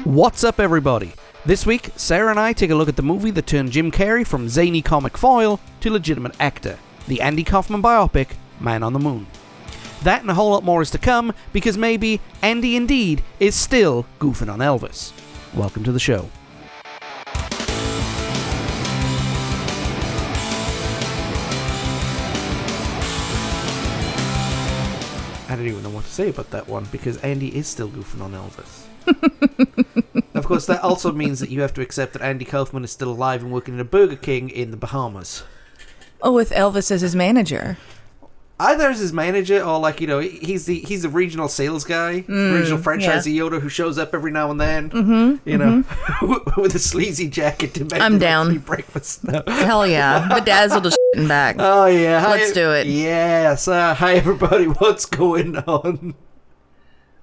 What's up, everybody? This week, Sarah and I take a look at the movie that turned Jim Carrey from zany comic foil to legitimate actor, the Andy Kaufman biopic, Man on the Moon. That and a whole lot more is to come, because maybe Andy indeed is still goofing on Elvis. Welcome to the show. I don't even know what to say about that one, because Andy is still goofing on Elvis. Of course, that also means that you have to accept that Andy Kaufman is still alive and working in a Burger King in the Bahamas. Oh, with Elvis as his manager. Either as his manager or, like, you know, he's the regional sales guy, regional franchisee owner who shows up every now and then, you know, with a sleazy jacket to make I'm down. Breakfast. No. Hell yeah. Bedazzled to shitting back. Oh, yeah. Let's do it. Yes. Hi, everybody. What's going on?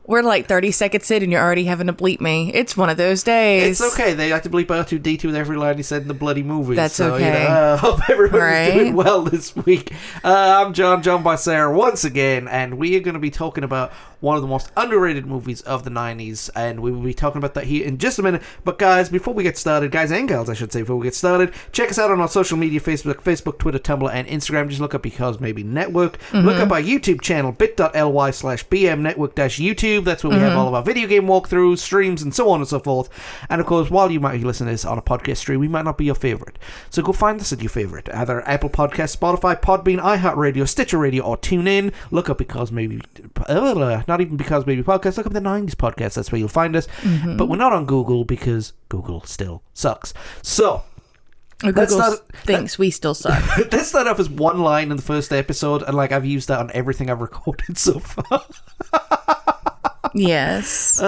We're like 30 seconds in and you're already having to bleep me. It's one of those days. It's okay. They like to bleep R2-D2 with every line he said in the bloody movie. That's so, okay. You know, hope everybody's doing well this week. I'm joined by Sarah once again, and we are going to be talking about one of the most underrated movies of the 90s, and we will be talking about that here in just a minute. But guys, before we get started, guys and gals, I should say, before we get started, check us out on our social media, Facebook, Twitter, Tumblr, and Instagram. Just look up Because Maybe Network. Look up our YouTube channel, bit.ly/bmnetwork-youtube. That's where we have all of our video game walkthroughs, streams, and so on and so forth. And of course, while you might be listening to this on a podcast stream, we might not be your favorite. So go find us at your favorite, either Apple Podcasts, Spotify, Podbean, iHeartRadio, Stitcher Radio, or TuneIn. Look up Because Maybe... not even Because Maybe Podcast. Look up the 90s podcast. That's where you'll find us. But we're not on Google because Google still sucks. So... Google thinks we still suck. Let's start off as one line in the first episode, and like I've used that on everything I've recorded so far. Yes.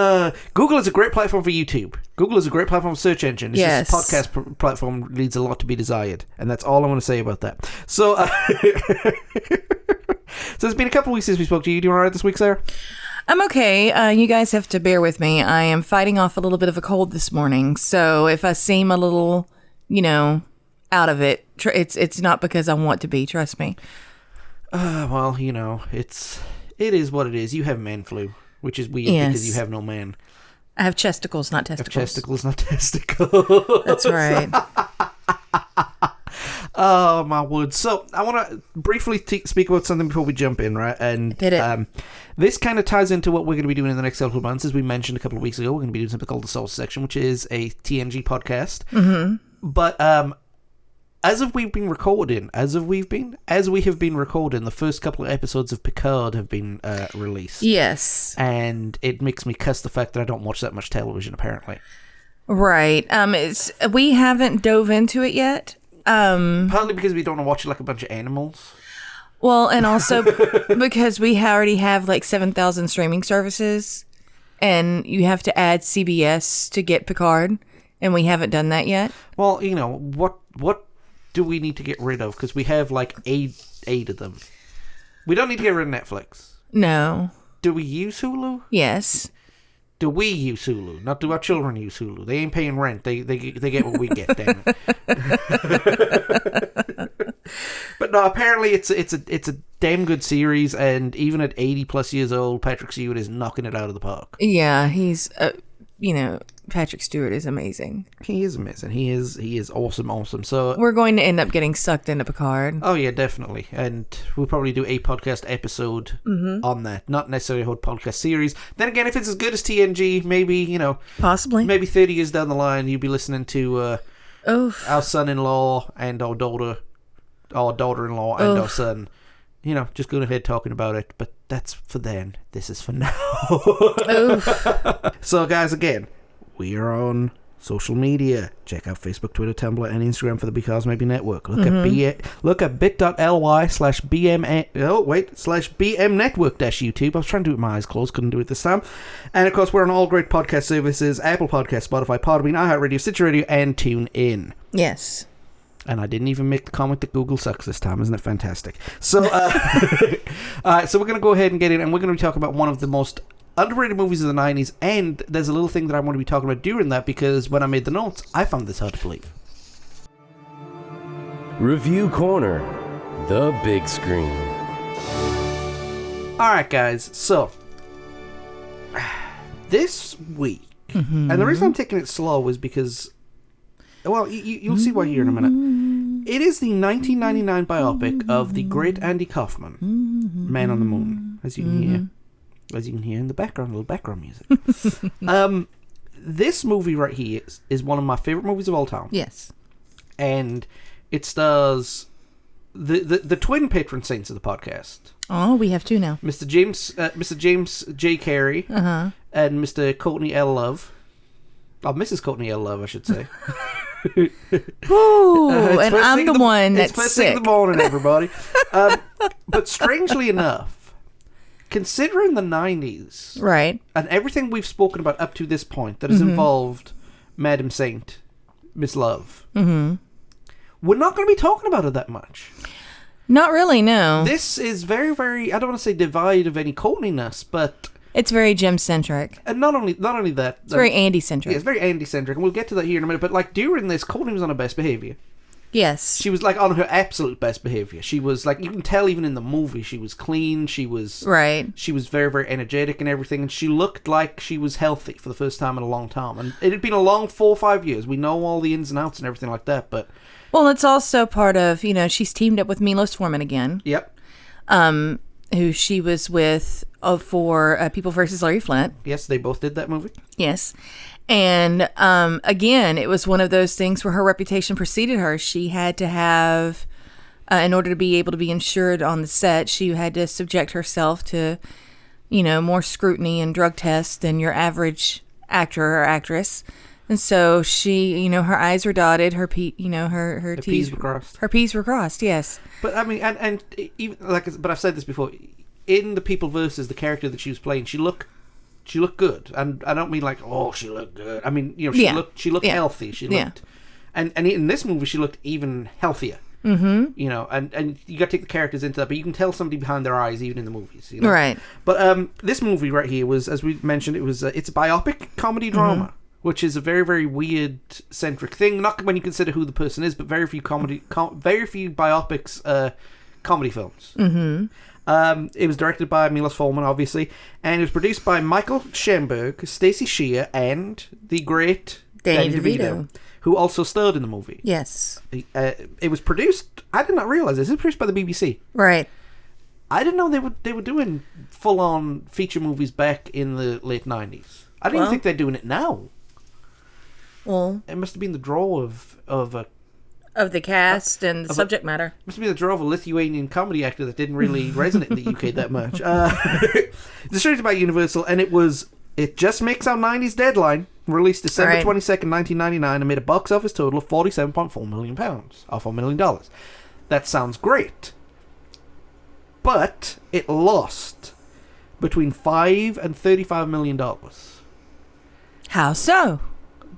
Google is a great platform for YouTube. Google is a great platform for search engine. It's yes. just podcast platform leaves a lot to be desired, and that's all I want to say about that. So, so it's been a couple of weeks since we spoke to you. Do you want to write this week, Sarah? I'm okay. You guys have to bear with me. I am fighting off a little bit of a cold this morning, so if I seem a little, you know, out of it, it's not because I want to be. Trust me. Well, you know, it is what it is. You have man flu, which is weird because you have no man. I have chesticles, not testicles. Chesticles, not testicles. That's right. Oh, my word. So, I want to briefly speak about something before we jump in, right? And this kind of ties into what we're going to be doing in the next couple of months. As we mentioned a couple of weeks ago, we're going to be doing something called the Soul Section, which is a TNG podcast. But as we have been recording, the first couple of episodes of Picard have been released. Yes. And it makes me cuss the fact that I don't watch that much television, apparently. Right. We haven't dove into it yet. Partly because we don't want to watch like a bunch of animals. Well, and also because we already have like 7,000 streaming services, and you have to add CBS to get Picard, and we haven't done that yet. Well, you know, what do we need to get rid of? Because we have like eight of them. We don't need to get rid of Netflix. No. Do we use Hulu? Yes. Do we use Hulu? Not do our children use Hulu? They ain't paying rent. They get what we get, damn it. But no, apparently it's a damn good series, and even at 80 plus years old, Patrick Stewart is knocking it out of the park. Yeah, he's Patrick Stewart is amazing. He is amazing. He is awesome. So we're going to end up getting sucked into Picard. Oh yeah, definitely. And we'll probably do a podcast episode on that. Not necessarily a whole podcast series. Then again, if it's as good as TNG, maybe, you know, possibly. Maybe 30 years down the line, you'll be listening to our son-in-law and our daughter-in-law and our son. You know, just going ahead talking about it. But that's for then. This is for now. So guys, again, we are on social media. Check out Facebook, Twitter, Tumblr, and Instagram for the Because Maybe Network. Look at bit.ly/bm/bmnetwork-youtube. I was trying to do it with my eyes closed, couldn't do it this time. And of course, we're on all great podcast services: Apple Podcasts, Spotify, Podbean, iHeartRadio, Stitcher Radio, and TuneIn. Yes. And I didn't even make the comment that Google sucks this time. Isn't it fantastic? So, so we're going to go ahead and get in, and we're going to be talking about one of the most underrated movies of the 90s, and there's a little thing that I want to be talking about during that, because when I made the notes, I found this hard to believe. Review Corner, the big screen. Alright guys, so this week And the reason I'm taking it slow is because, well, you'll see why here in a minute. It is the 1999 biopic of the great Andy Kaufman, Man on the Moon, as you can hear in the background, a little background music. This movie right here is one of my favorite movies of all time. Yes. And it stars the twin patron saints of the podcast. Oh, we have two now. Mr. James J. Carey and Mr. Courtney L. Love. Oh, Mrs. Courtney L. Love, I should say. Ooh, and I'm the one that's sick. It's first sick. thing in the morning, everybody. But strangely enough, considering the 90s, right, and everything we've spoken about up to this point that has involved Madam Saint, Miss Love, we're not going to be talking about it that much. Not really, no. This is very, very, I don't want to say devoid of any Courtney-ness, but... It's very Jim-centric. And not only that... It's very Andy-centric. Yeah, it's very Andy-centric, and we'll get to that here in a minute, but like during this, Courtney was on her best behaviour. Yes. She was like on her absolute best behaviour. She was like, you can tell even in the movie, she was clean, she was... Right. She was very, very energetic and everything, and she looked like she was healthy for the first time in a long time. And it had been a long 4 or 5 years. We know all the ins and outs and everything like that, but... Well, it's also part of, she's teamed up with Milos Forman again. Yep. Who she was with for People vs. Larry Flint. Yes, they both did that movie. Yes. And again, it was one of those things where her reputation preceded her. She had to have, in order to be able to be insured on the set, she had to subject herself to, more scrutiny and drug tests than your average actor or actress. And so she, her I's were dotted, her T's were crossed. Her P's were crossed, yes. But I mean, and even but I've said this before. In the People versus the character that she was playing, she looked good, and I don't mean like she looked good. I mean, she looked healthy. She looked, and in this movie she looked even healthier. Mm-hmm. And you got to take the characters into that, but you can tell somebody behind their eyes even in the movies. Right. But this movie right here was, as we mentioned, it's a biopic comedy drama. Which is a very, very weird centric thing. Not when you consider who the person is, but very few biopics, comedy films. It was directed by Milos Forman, obviously, and it was produced by Michael Schenberg, Stacey Shear, and the great Danny DeVito, who also starred in the movie. Yes. It was produced. I did not realize this. It was produced by the BBC. Right. I didn't know they were doing full on feature movies back in the late 90s. I didn't even think they're doing it now. Well, it must have been the draw of the cast and the subject matter. Must have been the draw of a Lithuanian comedy actor that didn't really resonate in the UK that much. Distributed by Universal, and it just makes our 90s deadline. Released December 22nd, 1999, and made a box office total of £47.4 million, or $4 million. That sounds great, but it lost between $5 and $35 million. How so?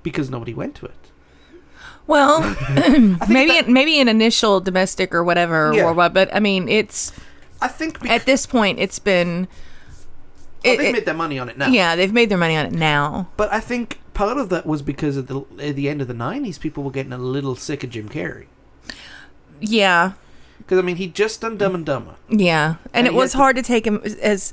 Because nobody went to it. Well, maybe an initial domestic or whatever, but I mean, I think at this point it's been. They've made their money on it now. Yeah, they've made their money on it now. But I think part of that was because at the end of the 90s, people were getting a little sick of Jim Carrey. Yeah. Because I mean, he'd just done Dumb and Dumber. Yeah, and it was hard to take him as.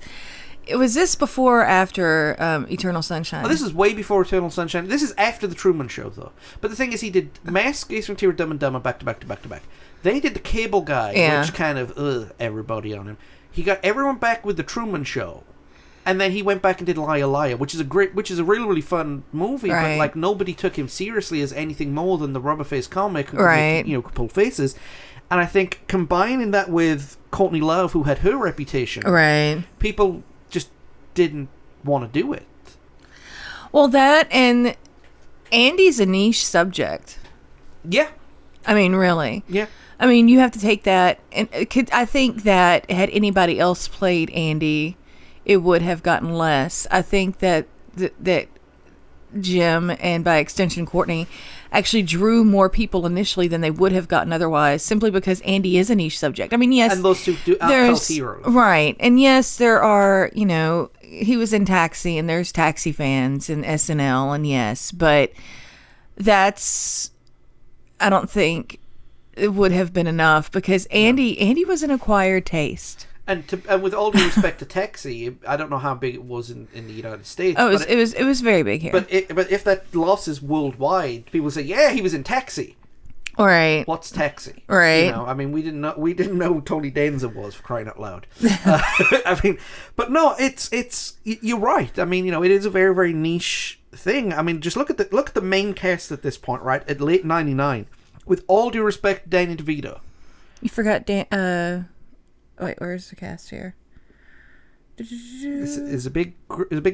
Was this before or after Eternal Sunshine? Oh, this is way before Eternal Sunshine. This is after The Truman Show, though. But the thing is, he did Mask, Ace Ventura, Dumb and Dumber back to back to back to back. Then he did The Cable Guy, which kind of, everybody on him. He got everyone back with The Truman Show. And then he went back and did Liar Liar, which is a really, really fun movie. But, like, nobody took him seriously as anything more than the rubber-faced comic who could pull faces. And I think combining that with Courtney Love, who had her reputation, people just didn't want to do it. Well, that and Andy's a niche subject. Yeah. I mean, really. Yeah. I mean, you have to take that, and I think that had anybody else played Andy, it would have gotten less. I think that Jim, and by extension Courtney, actually drew more people initially than they would have gotten otherwise, simply because Andy is a niche subject. I mean, yes, and those two are cult heroes, right? And yes, there are. He was in Taxi, and there's Taxi fans and SNL, and yes, but that's. I don't think it would have been enough because Andy was an acquired taste. And with all due respect to Taxi, I don't know how big it was in the United States. Oh, it was very big here. But if that loss is worldwide, people say, yeah, he was in Taxi. Right. What's Taxi? Right. You know, I mean, we didn't know who Tony Danza was, for crying out loud. I mean, but no, it's you're right. I mean, you know, it is a very, very niche thing. I mean, just look at the main cast at this point, right? At late '99, with all due respect, to Danny DeVito. You forgot wait, where's the cast here? There's a big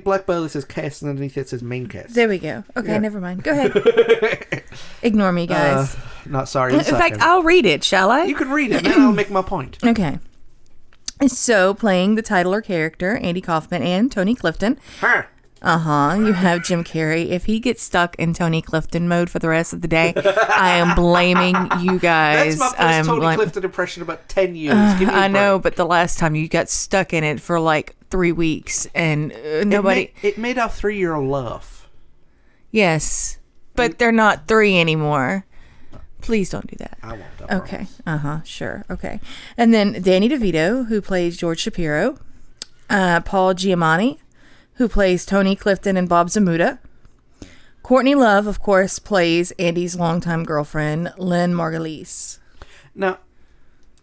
black belt that says cast, and underneath it says main cast. There we go. Okay, never mind. Go ahead. Ignore me, guys. Not sorry. In fact, I'll read it, shall I? You can read it, and then I'll make my point. Okay. So, playing the title or character, Andy Kaufman and Tony Clifton. Huh. You have Jim Carrey. If he gets stuck in Tony Clifton mode for the rest of the day, I am blaming you guys. That's my first Tony Clifton impression in about 10 years. Give me a I know, break. but the last time you got stuck in it for like 3 weeks and nobody... It made our 3-year-old laugh. Yes, but they're not 3 anymore. Please don't do that. I won't. I Okay. promise. Sure. Okay. And then Danny DeVito, who plays George Shapiro. Paul Giamatti, who plays Tony Clifton and Bob Zamuda. Courtney Love, of course, plays Andy's longtime girlfriend, Lynn Margulies. Now,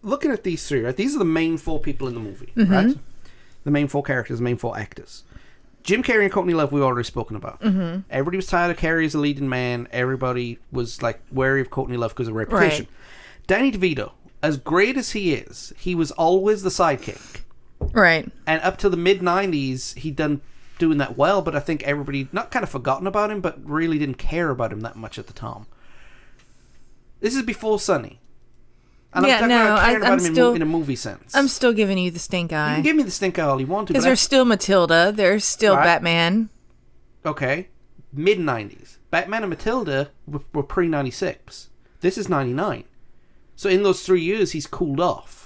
looking at these three, right? These are the main 4 people in the movie, Mm-hmm. right? The main 4 characters, the main 4 actors. Jim Carrey and Courtney Love, we've already spoken about. Mm-hmm. Everybody was tired of Carrey as a leading man. Everybody was like wary of Courtney Love because of reputation. Right. Danny DeVito, as great as he is, he was always the sidekick. Right. And up to the mid-90s, he'd done doing that well, but I think everybody, not kind of forgotten about him, but really didn't care about him that much at the time. This is before Sunny. And Yeah, I'm talking no, about caring I'm about him still- in a movie sense. I'm still giving you the stink You eye. can give me the stink eye all you want to, Because but there's still Matilda. There's still Right. Batman. okay, mid-90s. Batman and Matilda were pre-96. This is 99. So in those 3 years, he's cooled off.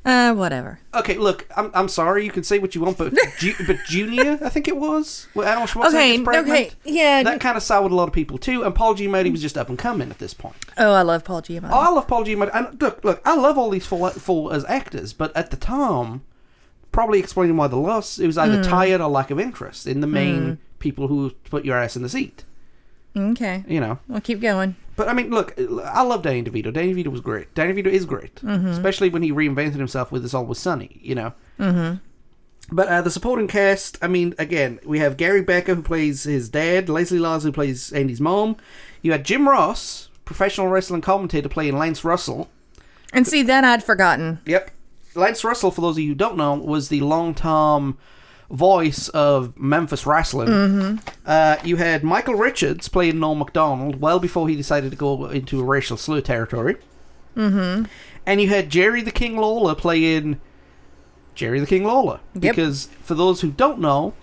Whatever. Okay, look, I'm sorry, you can say what you want, but but Junior, I think it was, where Arnold Schwarzenegger's Okay, pregnant, yeah. that kind of soured a lot of people too, and Paul Giamatti was just up and coming at this point. Oh, I love Paul Giamatti. Oh, I love Paul Giamatti, and look, I love all these four as actors, but at the time, probably explaining why the loss, it was either tired or lack of interest in the main people who put your ass in the seat. Okay. You know. Well, keep going. But I mean, look, I love Danny DeVito. Danny DeVito was great. Danny DeVito is great, especially when he reinvented himself with It's Always Sunny. You know. Mm-hmm. But the supporting cast, I mean, again, we have Gary Becker who plays his dad, Leslie Laws who plays Andy's mom. You had Jim Ross, professional wrestling commentator, playing Lance Russell. And see, that I'd forgotten. Yep, Lance Russell, for those of you who don't know, was the long-time voice of Memphis wrestling. You had Michael Richards playing Norm Macdonald well before he decided to go into a racial slur territory. And you had Jerry the King Lawler playing Jerry the King Lawler. Yep. Because for those who don't know,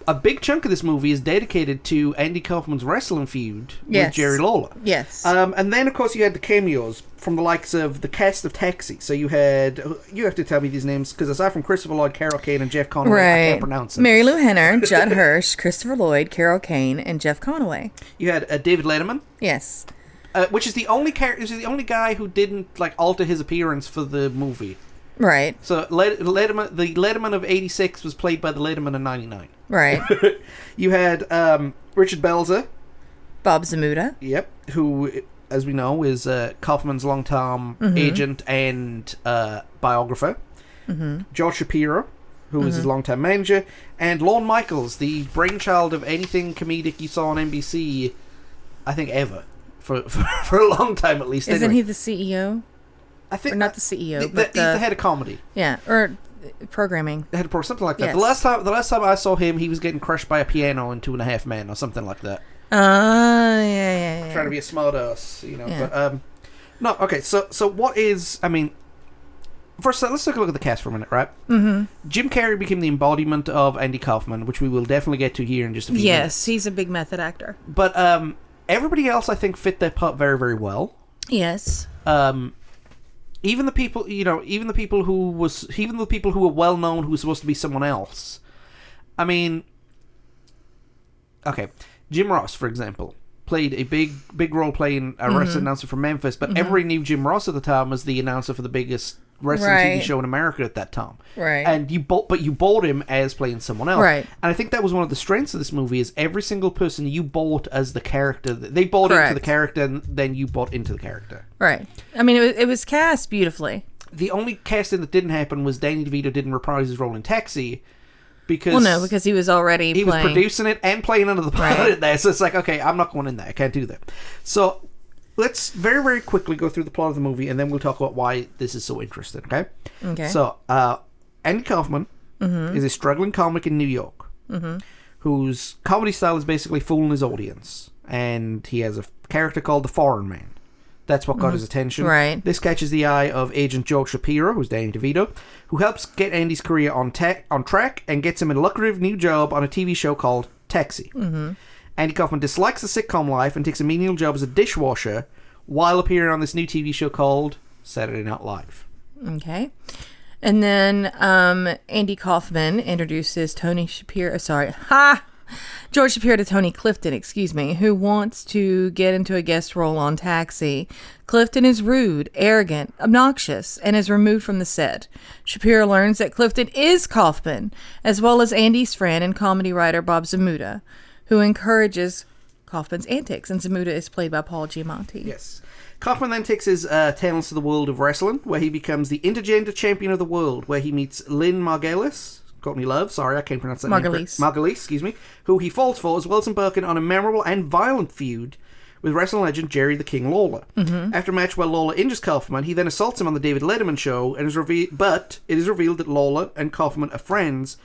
a big chunk of this movie is dedicated to Andy Kaufman's wrestling feud with Jerry Lawler. Yes. And then, of course, you had the cameos from the likes of the cast of Taxi. So you had... You have to tell me these names, because aside from Christopher Lloyd, Carol Kane, and Jeff Conaway, I can't pronounce them. Mary Lou Henner, Judd Hirsch, Christopher Lloyd, Carol Kane, and Jeff Conaway. You had David Letterman, Yes. which is the only the only guy who didn't like alter his appearance for the movie. Right. So Letterman, the Letterman of '86 was played by the Letterman of '99. Right. You had Richard Belzer. Bob Zamuda. Yep, who, as we know, is Kaufman's longtime agent and biographer. George Shapiro, who was his longtime manager, and Lorne Michaels, the brainchild of anything comedic you saw on NBC, I think ever for a long time at least. Isn't anyway. he the CEO? I think Or not the CEO, he's but the head of comedy. Yeah, or programming. The head of something like that. Yes. The last time I saw him, he was getting crushed by a piano in 2.5 Men or something like that. Yeah. Trying to be a smart ass, you know. Yeah. But no, okay. So what is? I mean, first let's take a look at the cast for a minute, right? Jim Carrey became the embodiment of Andy Kaufman, which we will definitely get to here in just a few minutes. Yes, he's a big method actor. But everybody else, I think, fit that part very, very well. Yes. Even the people, even the people who were well known, who were supposed to be someone else. I mean, okay, Jim Ross, for example, played a big role playing a wrestling announcer from Memphis, but everybody knew Jim Ross at the time as the announcer for the biggest wrestling TV Right. show in America at that time. Right. And you bought him as playing someone else. Right. And I think that was one of the strengths of this movie is every single person you bought as the character. They bought into the character, and then you bought into the character. Right. I mean, it was cast beautifully. The only casting that didn't happen was Danny DeVito didn't reprise his role in Taxi. Because he was already he playing. was producing it and playing under the pilot Right. there. So it's like, okay, I'm not going in there. I can't do that. So let's very, very quickly go through the plot of the movie, and then we'll talk about why this is so interesting, okay? Okay. So, Andy Kaufman is a struggling comic in New York whose comedy style is basically fooling his audience. And he has a character called the Foreign Man. That's what got his attention. Right. This catches the eye of Agent George Shapiro, who's Danny DeVito, who helps get Andy's career on track and gets him a lucrative new job on a TV show called Taxi. Andy Kaufman dislikes the sitcom life and takes a menial job as a dishwasher while appearing on this new TV show called Saturday Night Live. Okay. And then Andy Kaufman introduces George Shapiro to Tony Clifton, who wants to get into a guest role on Taxi. Clifton is rude, arrogant, obnoxious, and is removed from the set. Shapiro learns that Clifton is Kaufman, as well as Andy's friend and comedy writer Bob Zmuda, who encourages Kaufman's antics, and Zmuda is played by Paul Giamatti. Yes. Kaufman then takes his talents to the world of wrestling, where he becomes the intergender champion of the world, where he meets Lynn Margulies, Courtney Love, sorry, I can't pronounce that name. Margulies, excuse me, who he falls for, as well as embarking on a memorable and violent feud with wrestling legend Jerry the King Lawler. After a match where Lawler injures Kaufman, he then assaults him on the David Letterman show, and but it is revealed that Lawler and Kaufman are friends,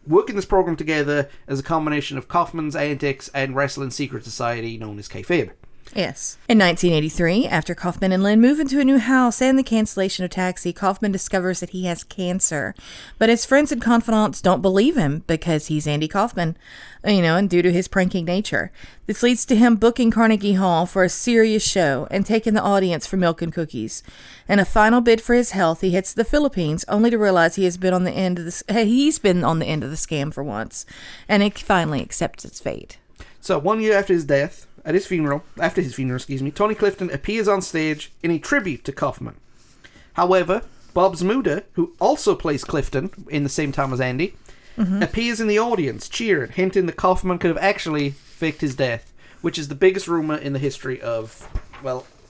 working this program together as a combination of Kaufman's antics and wrestling secret society known as kayfabe. Yes. In 1983, after Kaufman and Lynn move into a new house and the cancellation of Taxi, Kaufman discovers that he has cancer. But his friends and confidants don't believe him because he's Andy Kaufman, and due to his pranking nature. This leads to him booking Carnegie Hall for a serious show and taking the audience for milk and cookies. In a final bid for his health, he hits the Philippines, only to realize he's been on the end of the scam for once, and it finally accepts its fate. So 1 year after his death, after his funeral, Tony Clifton appears on stage in a tribute to Kaufman. However, Bob Zmuda, who also plays Clifton in the same time as Andy, appears in the audience, cheering, hinting that Kaufman could have actually faked his death, which is the biggest rumor in the history of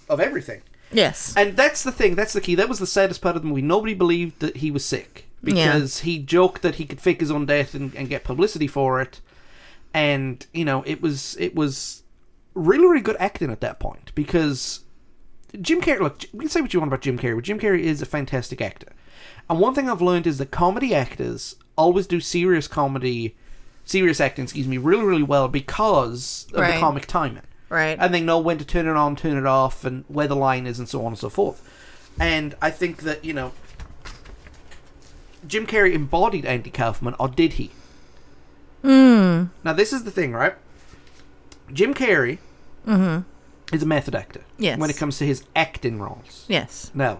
everything. Yes. And that's the thing, that's the key. That was the saddest part of the movie. Nobody believed that he was sick, because he joked that he could fake his own death and get publicity for it. And, it was really, really good acting at that point, because Jim Carrey, look, you can say what you want about Jim Carrey, but Jim Carrey is a fantastic actor. And one thing I've learned is that comedy actors always do serious acting, really, really well because of the comic timing. Right. And they know when to turn it on, turn it off, and where the line is, and so on and so forth. And I think that, Jim Carrey embodied Andy Kaufman, or did he? Now, this is the thing, right? Jim Carrey is a method actor. Yes. When it comes to his acting roles. Yes. Now,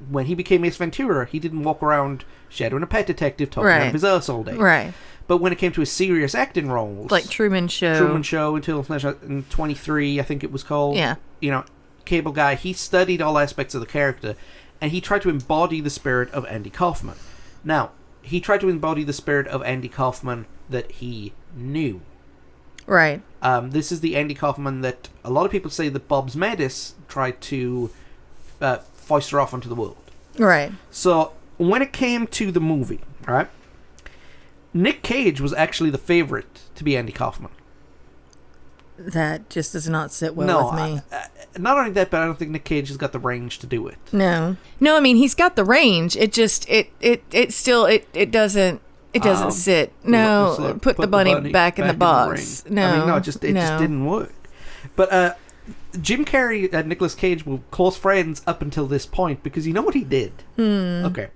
when he became Ace Ventura, he didn't walk around shadowing a pet detective talking out of his ass all day. Right. But when it came to his serious acting roles... Like Truman Show, until 23, I think it was called. Yeah. Cable Guy, he studied all aspects of the character, and he tried to embody the spirit of Andy Kaufman. Now, he tried to embody the spirit of Andy Kaufman that he knew. Right. This is the Andy Kaufman that a lot of people say that Bob Zemeckis tried to foster off onto the world. Right. So, when it came to the movie, right, Nick Cage was actually the favorite to be Andy Kaufman. That just does not sit well with me. Not only that, but I don't think Nick Cage has got the range to do it. No, I mean, he's got the range. It just, it doesn't sit. No, put the bunny back in the box. No, it just didn't work. But Jim Carrey and Nicolas Cage were close friends up until this point, because you know what he did? Okay.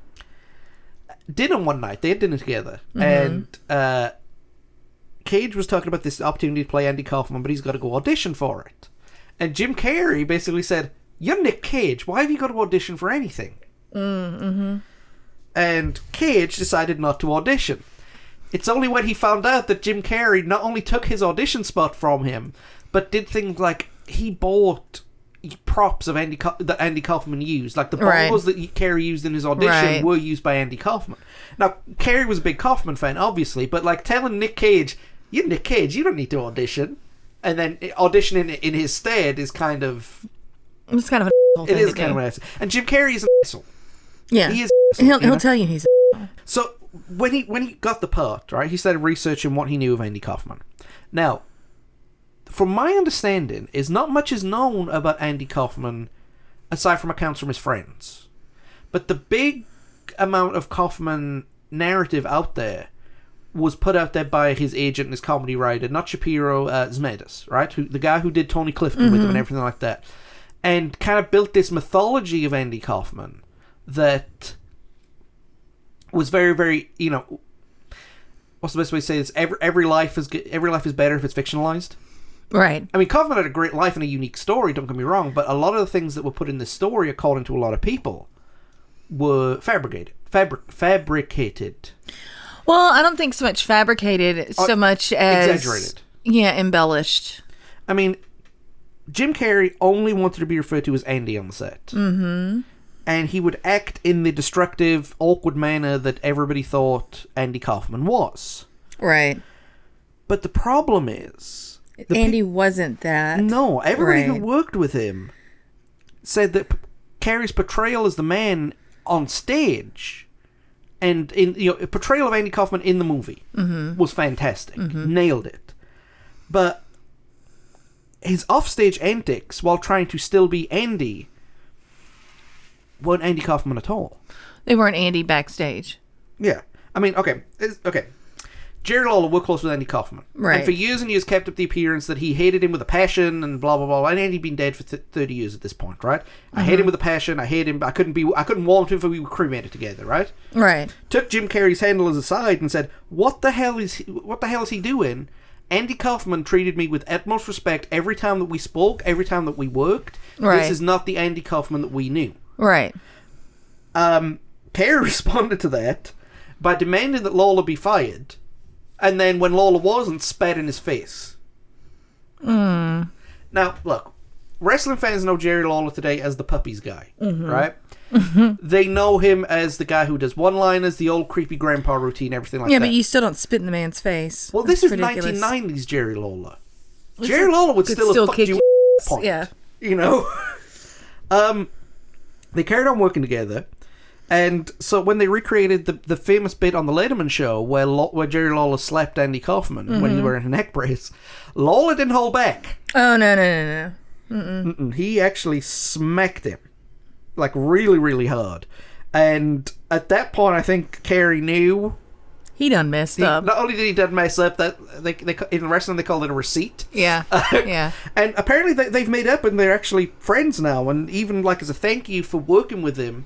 Dinner one night. They had dinner together. And Cage was talking about this opportunity to play Andy Kaufman, but he's got to go audition for it. And Jim Carrey basically said, "You're Nick Cage. Why have you got to audition for anything?" And Cage decided not to audition. It's only when he found out that Jim Carrey not only took his audition spot from him, but did things like he bought props of that Andy Kaufman used. Like the balls that Carey used in his audition were used by Andy Kaufman. Now, Carey was a big Kaufman fan, obviously, but like telling Nick Cage, you're Nick Cage, you don't need to audition, and then auditioning in his stead is kind of... It's kind of an It is kind of an asshole. And Jim Carrey is an asshole. Yeah. He is an asshole, he'll tell you he's an asshole. So, when he got the part, right, he started researching what he knew of Andy Kaufman. Now, from my understanding, is not much is known about Andy Kaufman aside from accounts from his friends. But the big amount of Kaufman narrative out there was put out there by his agent and his comedy writer, not Shapiro, Zmedas, right? The guy who did Tony Clifton with him and everything like that. And kind of built this mythology of Andy Kaufman that was very, very, you know, what's the best way to say this? Every life is better if it's fictionalized. Right. I mean, Kaufman had a great life and a unique story, don't get me wrong, but a lot of the things that were put in this story, according to a lot of people, were fabricated. Well, I don't think so much fabricated, so much as... Exaggerated. Yeah, embellished. I mean, Jim Carrey only wanted to be referred to as Andy on the set. Mm-hmm. And he would act in the destructive, awkward manner that everybody thought Andy Kaufman was. Right. But the problem is... Andy wasn't that. No, everybody who worked with him said that Carrey's portrayal as the man on stage and in portrayal of Andy Kaufman in the movie was fantastic. Nailed it. But his offstage antics while trying to still be Andy weren't Andy Kaufman at all. They weren't Andy backstage. Yeah. I mean, okay. Jerry Lawler worked close with Andy Kaufman. Right. And for years and years kept up the appearance that he hated him with a passion and blah, blah, blah. And Andy'd been dead for 30 years at this point, right? I hate him with a passion. I hate him. I couldn't want him if we were cremated together, right? Right. Took Jim Carrey's handlers aside and said, what the hell is he doing? Andy Kaufman treated me with utmost respect every time that we spoke, every time that we worked. Right. This is not the Andy Kaufman that we knew. Right. Carrey responded to that by demanding that Lawler be fired. And then when Lawler wasn't, spat in his face. Now, look, wrestling fans know Jerry Lawler today as the puppies guy, right? They know him as the guy who does one-liners, the old creepy grandpa routine, everything like that. Yeah, but you still don't spit in the man's face. Well, this is ridiculous. 1990s Jerry Lawler. Jerry Lawler would still have fucked you at point. Yeah. You know? They carried on working together. And so when they recreated the famous bit on the Letterman show where Jerry Lawler slapped Andy Kaufman when he was wearing a neck brace, Lawler didn't hold back. Oh, no. He actually smacked him. Like, really, really hard. And at that point, I think Carrey knew... He done messed up. Not only did he done mess up, that they in wrestling they call it a receipt. Yeah, yeah. And apparently they've made up and they're actually friends now. And even like as a thank you for working with him,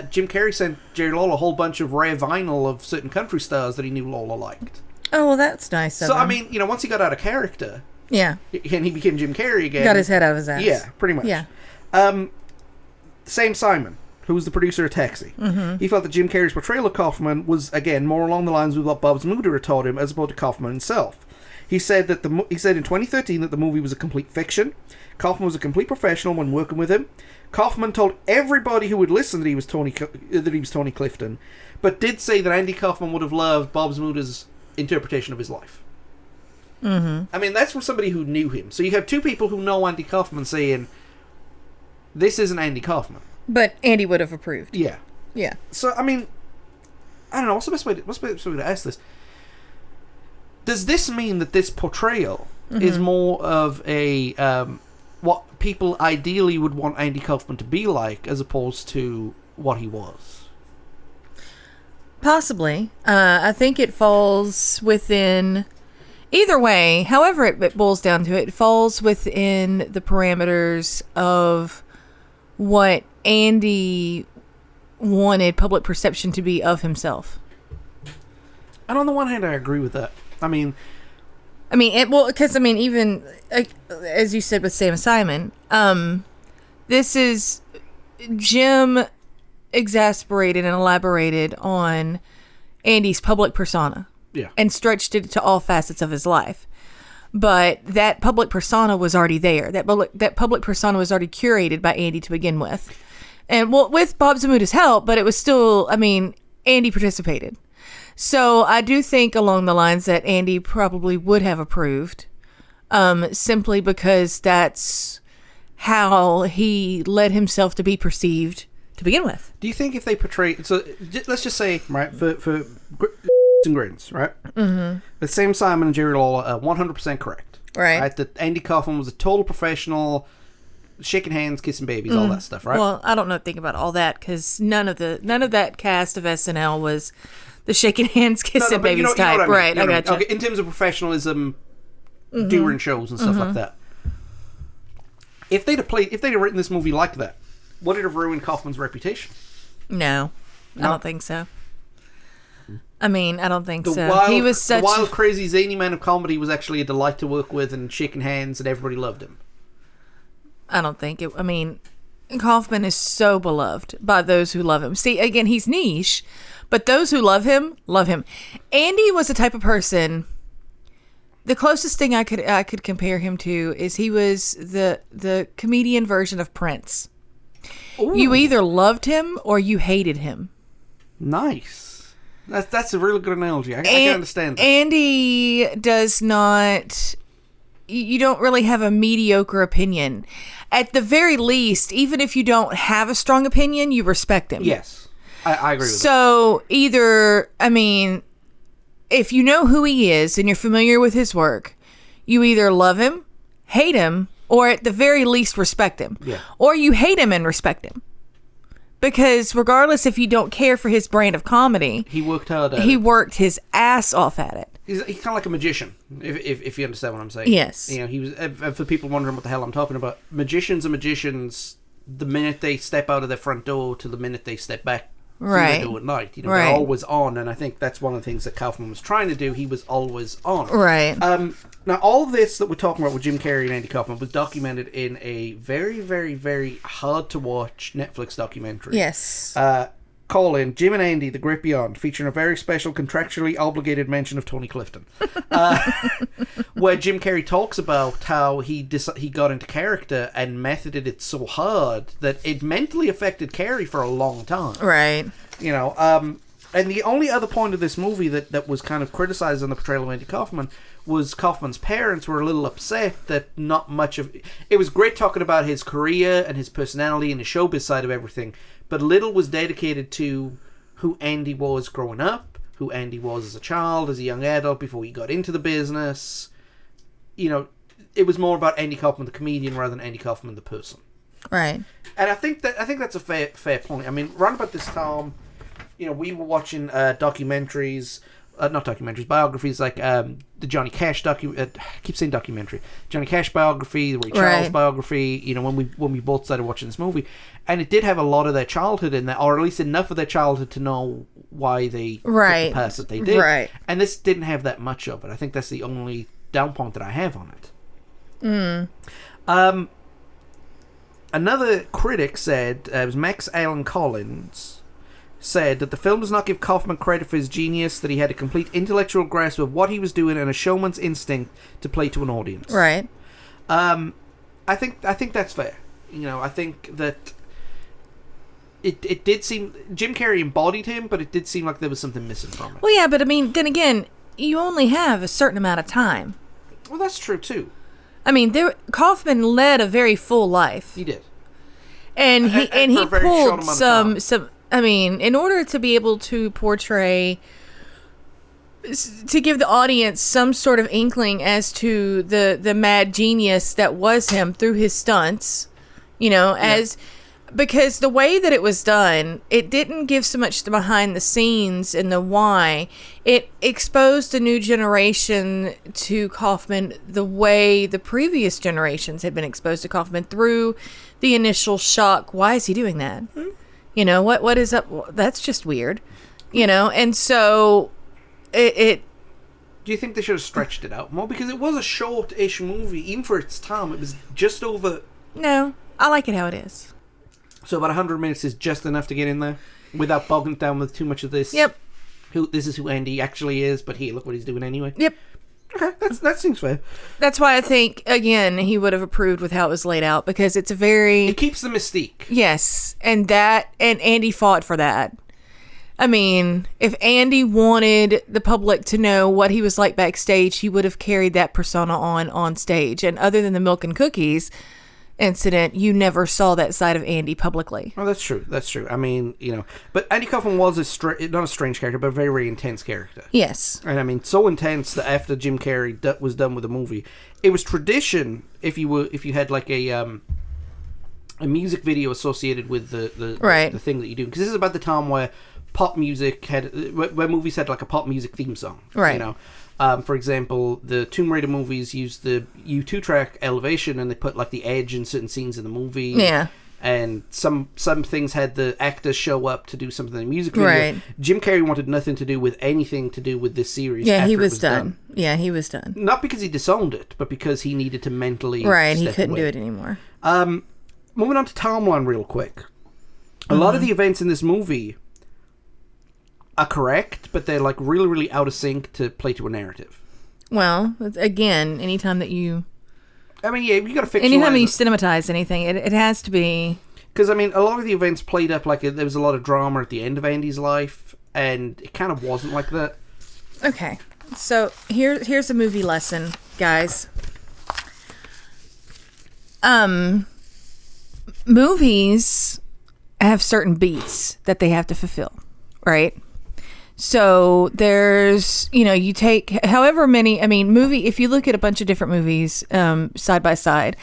Jim Carrey sent Jerry Lawler a whole bunch of rare vinyl of certain country stars that he knew Lawler liked. Oh, well, that's nice of him. I mean, once he got out of character... Yeah. And he became Jim Carrey again. Got his head out of his ass. Yeah, pretty much. Yeah. Sam Simon, who was the producer of Taxi, he felt that Jim Carrey's portrayal of Kaufman was, again, more along the lines of what Bob Zmuda had taught him as opposed to Kaufman himself. He said in 2013 that the movie was a complete fiction. Kaufman was a complete professional when working with him. Kaufman told everybody who would listen that he was Tony Clifton, but did say that Andy Kaufman would have loved Bob Zmuda's interpretation of his life. I mean, that's from somebody who knew him. So you have two people who know Andy Kaufman saying, this isn't Andy Kaufman. But Andy would have approved. Yeah. Yeah. So, I mean, I don't know. What's the best way to ask this? Does this mean that this portrayal is more of a what people ideally would want Andy Kaufman to be like, as opposed to what he was? Possibly. I think it falls within... Either way, however it boils down to it falls within the parameters of what Andy wanted public perception to be of himself. And on the one hand, I agree with that. Even as you said with Sam Simon, this is Jim exasperated and elaborated on Andy's public persona. Yeah. And stretched it to all facets of his life. but that public persona was already there. That public persona was already curated by Andy to begin with. And well, with Bob Zamuta's help, but it was still, I mean, Andy participated. So I do think along the lines that Andy probably would have approved, simply because that's how he led himself to be perceived to begin with. Do you think if they portray... So let's just say, right, for and grins, right? Mm-hmm. The same Simon and Jerry Lawler are 100% correct. Right. That Andy Kaufman was a total professional, shaking hands, kissing babies, all that stuff, right? Well, I don't know anything about all that because none of that cast of SNL was the shaking hands, kissing babies type. What I mean. Right, I gotcha. Okay, in terms of professionalism, during shows and stuff like that. If they'd have written this movie like that, would it have ruined Kaufman's reputation? No, I don't think so. I mean, I don't think so. Wild, he was such the wild, crazy, zany man of comedy was actually a delight to work with and shaking hands, and everybody loved him. I don't think it. I mean, Kaufman is so beloved by those who love him. See, again, he's niche, but those who love him, love him. Andy was the type of person. The closest thing I could compare him to is he was the comedian version of Prince. Ooh. You either loved him or you hated him. Nice. That's a really good analogy. I can understand that. Andy does not... You don't really have a mediocre opinion. At the very least, even if you don't have a strong opinion, you respect him. Yes. I agree with that. So, either... I mean, if you know who he is and you're familiar with his work, you either love him, hate him, or at the very least respect him. Yeah. Or you hate him and respect him. Because regardless if you don't care for his brand of comedy, he worked hard at it. He worked his ass off at it. He's kind of like a magician, if you understand what I'm saying. Yes. You know, he was. For people wondering what the hell I'm talking about, magicians are magicians the minute they step out of their front door to the minute they step back right. through the door at night. You know, right. They're always on, and I think that's one of the things that Kaufman was trying to do. He was always on. Right. Now, all this that we're talking about with Jim Carrey and Andy Kaufman was documented in a very, very, very hard-to-watch Netflix documentary. Yes. Call in Jim and Andy, The Great Beyond, featuring a very special contractually obligated mention of Tony Clifton. Where Jim Carrey talks about how he got into character and methoded it so hard that it mentally affected Carrey for a long time. Right. You know, and the only other point of this movie that was kind of criticized on the portrayal of Andy Kaufman was Kaufman's parents were a little upset that not much of... It was great talking about his career and his personality and the showbiz side of everything, but little was dedicated to who Andy was growing up, who Andy was as a child, as a young adult, before he got into the business. You know, it was more about Andy Kaufman the comedian rather than Andy Kaufman the person. Right. And I think that's a fair point. I mean, around about this time, you know, we were watching documentaries, not documentaries, biographies like the Johnny Cash I keep saying documentary, Johnny Cash biography, the Ray Charles biography. You know, when we both started watching this movie, and it did have a lot of their childhood in there, or at least enough of their childhood to know why they took the path that they did. Right. And this didn't have that much of it. I think that's the only down point that I have on it. Another critic said, it was Max Allen Collins, said that the film does not give Kaufman credit for his genius, that he had a complete intellectual grasp of what he was doing and a showman's instinct to play to an audience. Right. I think that's fair. You know, I think that it did seem... Jim Carrey embodied him, but it did seem like there was something missing from it. Well, yeah, but I mean, then again, you only have a certain amount of time. Well, that's true, too. I mean, Kaufman led a very full life. He did. And he pulled some... I mean, in order to be able to portray... to give the audience some sort of inkling as to the mad genius that was him through his stunts, you know, because the way that it was done, it didn't give so much the behind the scenes and the why. It exposed a new generation to Kaufman the way the previous generations had been exposed to Kaufman through the initial shock. Why is he doing that? Mm-hmm. You know, what is up? Well, that's just weird, you know, and so... It Do you think they should have stretched it out more? Because it was a short-ish movie. Even for its time, it was just over... No, I like it how it is. So about 100 minutes is just enough to get in there? Without bogging it down with too much of this? Yep. This is who Andy actually is, but here, look what he's doing anyway? Yep. Okay, that seems fair. That's why I think, again, he would have approved with how it was laid out, because it's a very... It keeps the mystique. Yes, and Andy fought for that. I mean, if Andy wanted the public to know what he was like backstage, he would have carried that persona on stage. And other than the milk and cookies incident, you never saw that side of Andy publicly. Well, that's true. That's true. I mean, but Andy Kaufman was not a strange character, but a very, very intense character. Yes. And I mean, so intense that after Jim Carrey was done with the movie, it was tradition if you had like a music video associated with the thing that you do, because this is about the time where pop music where movies had like a pop music theme song, right? For example, the Tomb Raider movies used the U2 track Elevation, and they put like the Edge in certain scenes in the movie. Yeah. And some things had the actors show up to do something in the music video. Right. Jim Carrey wanted nothing to do with anything to do with this series. Yeah, he was done. Yeah, he was done. Not because he disowned it, but because he needed to mentally he step couldn't away. do it anymore. Moving on to timeline real quick. A lot of the events in this movie are correct, but they're like really, really out of sync to play to a narrative. Well, again, anytime that you... I mean, yeah, you got to fictionalize anytime you cinematize anything, it has to be... Because, I mean, a lot of the events played up like there was a lot of drama at the end of Andy's life, and it kind of wasn't like that. Okay, so here's a movie lesson, guys. Movies have certain beats that they have to fulfill, right? So there's, you take however many, if you look at a bunch of different movies side by side,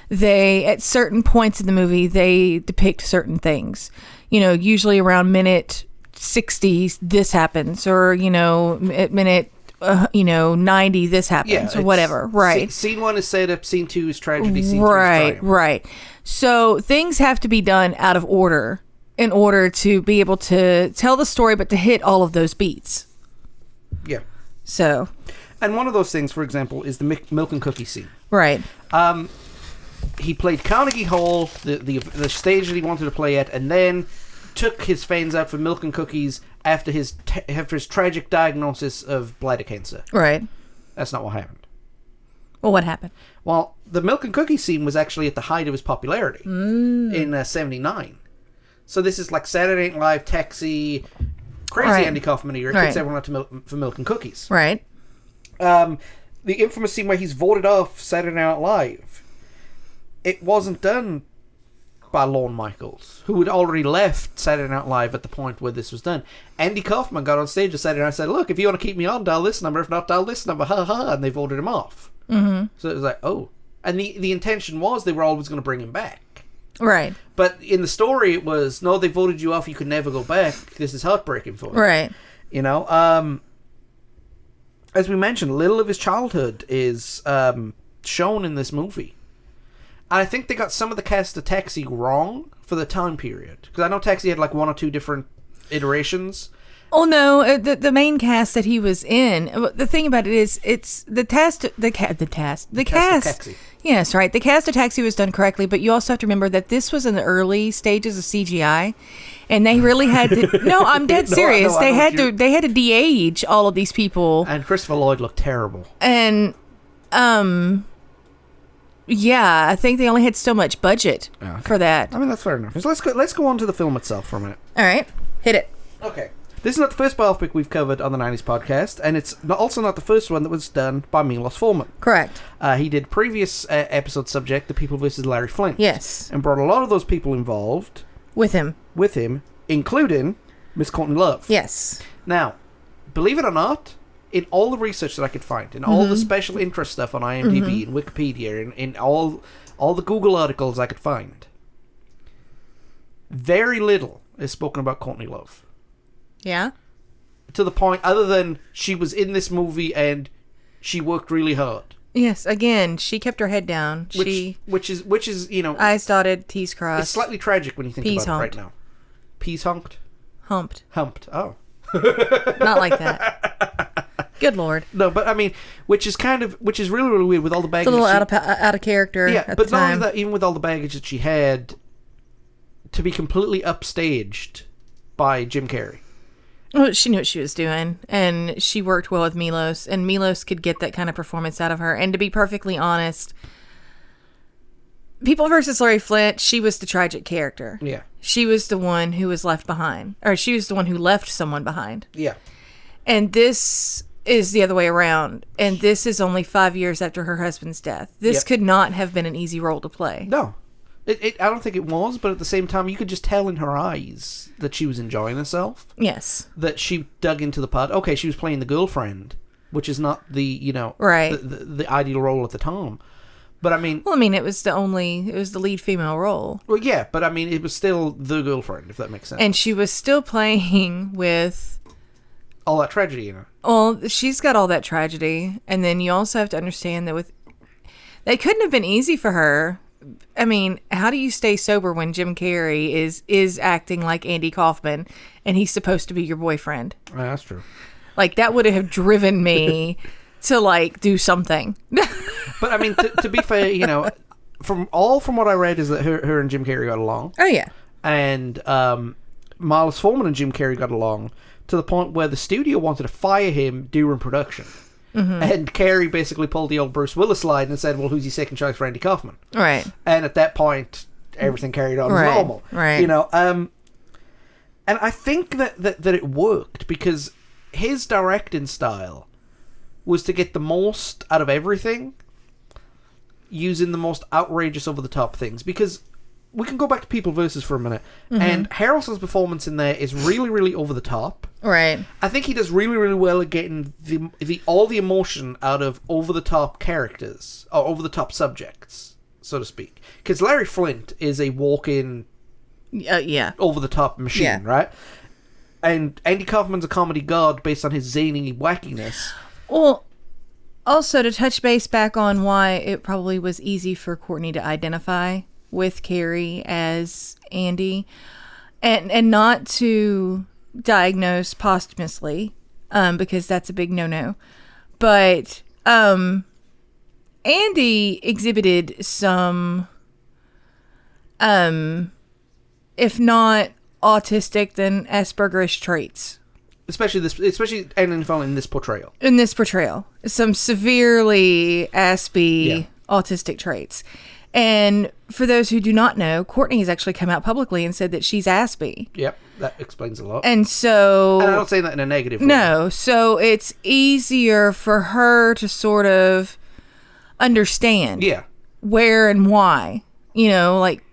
they, at certain points in the movie, they depict certain things. Usually around minute 60, this happens, or, at minute 90, this happens, or whatever, right? Scene 1 is set up, scene 2 is tragedy, scene 3 is triumph. Right. So things have to be done out of order in order to be able to tell the story, but to hit all of those beats. Yeah. So. And one of those things, for example, is the milk and cookie scene. Right. He played Carnegie Hall, the stage that he wanted to play at, and then took his fans out for milk and cookies after his tragic diagnosis of bladder cancer. Right. That's not what happened. Well, what happened? Well, the milk and cookie scene was actually at the height of his popularity in 79. So this is like Saturday Night Live, Taxi, crazy Andy Kaufman era. Takes everyone out for milk and cookies. Right. The infamous scene where he's voted off Saturday Night Live. It wasn't done by Lorne Michaels, who had already left Saturday Night Live at the point where this was done. Andy Kaufman got on stage at Saturday Night and said, "Look, if you want to keep me on, dial this number. If not, dial this number. Ha ha!" And they voted him off. Mm-hmm. So it was like, oh. And the intention was they were always going to bring him back. Right. But in the story, it was, no, they voted you off. You could never go back. This is heartbreaking for you. Right. As we mentioned, little of his childhood is shown in this movie. And I think they got some of the cast of Taxi wrong for the time period. Because I know Taxi had like 1 or 2 different iterations. Oh no, the main cast that he was in. The thing about it is, it's the cast. Taxi. Yes, right. The cast of Taxi was done correctly, but you also have to remember that this was in the early stages of CGI, and they really had to. No, I'm dead serious. They had to de-age all of these people. And Christopher Lloyd looked terrible. And yeah, I think they only had so much budget for that. I mean, that's fair enough. So let's go on to the film itself for a minute. All right, hit it. Okay. This is not the first biopic we've covered on the 90s podcast, and it's also not the first one that was done by Milos Forman. Correct. He did previous episode subject, The People vs. Larry Flint. Yes. And brought a lot of those people involved. With him, including Miss Courtney Love. Yes. Now, believe it or not, in all the research that I could find, in all the special interest stuff on IMDb and Wikipedia, and in all the Google articles I could find, very little is spoken about Courtney Love. Yeah. To the point, other than she was in this movie and she worked really hard. Yes. Again, she kept her head down. Which is eyes dotted, T's crossed. It's slightly tragic when you think Peas about humped. it right now. Peas humped. Humped. Oh. Not like that. Good Lord. No, but I mean, which is really, really weird with all the baggage. It's a little out of character. Yeah, at but the not time. only that, even with all the baggage that she had, to be completely upstaged by Jim Carrey. Well, she knew what she was doing, and she worked well with Milos, and Milos could get that kind of performance out of her. And to be perfectly honest, People versus Larry Flint, she was the tragic character. Yeah. She was the one who was left behind, or she was the one who left someone behind. Yeah. And this is the other way around, and this is only 5 years after her husband's death. This could not have been an easy role to play. No. I don't think it was, but at the same time, you could just tell in her eyes that she was enjoying herself. Yes. That she dug into the part. Okay, she was playing the girlfriend, which is not the, right. the ideal role at the time. But I mean... Well, I mean, it was the lead female role. Well, yeah, but I mean, it was still the girlfriend, if that makes sense. And she was still playing with... all that tragedy in her. Well, she's got all that tragedy. And then you also have to understand that that couldn't have been easy for her. I mean, how do you stay sober when Jim Carrey is acting like Andy Kaufman and he's supposed to be your boyfriend? Yeah, that's true. Like, that would have driven me to, like, do something. But, I mean, to be fair, from what I read is that her and Jim Carrey got along. Oh, yeah. And Miles Forman and Jim Carrey got along to the point where the studio wanted to fire him during production. Mm-hmm. And Carey basically pulled the old Bruce Willis line and said, well, who's your second choice for Andy Kaufman? Right. And at that point, everything carried on as normal. Right. And I think that it worked because his directing style was to get the most out of everything using the most outrageous over-the-top things. Because we can go back to People Versus for a minute. Mm-hmm. And Harrelson's performance in there is really, really over-the-top. Right. I think he does really, really well at getting all the emotion out of over-the-top characters, or over-the-top subjects, so to speak. Because Larry Flint is a walk-in over-the-top machine, right? And Andy Kaufman's a comedy god based on his zany wackiness. Well, also to touch base back on why it probably was easy for Courtney to identify with Carey as Andy, and not to diagnose posthumously, because that's a big no-no, but Andy exhibited some, if not autistic, then Aspergerish traits. Especially and in this portrayal. In this portrayal. Some severely Aspie autistic traits. And for those who do not know, Courtney has actually come out publicly and said that she's Aspie. Yep, that explains a lot. And so... And I don't say that in a negative way. No, so it's easier for her to sort of understand where and why. Like,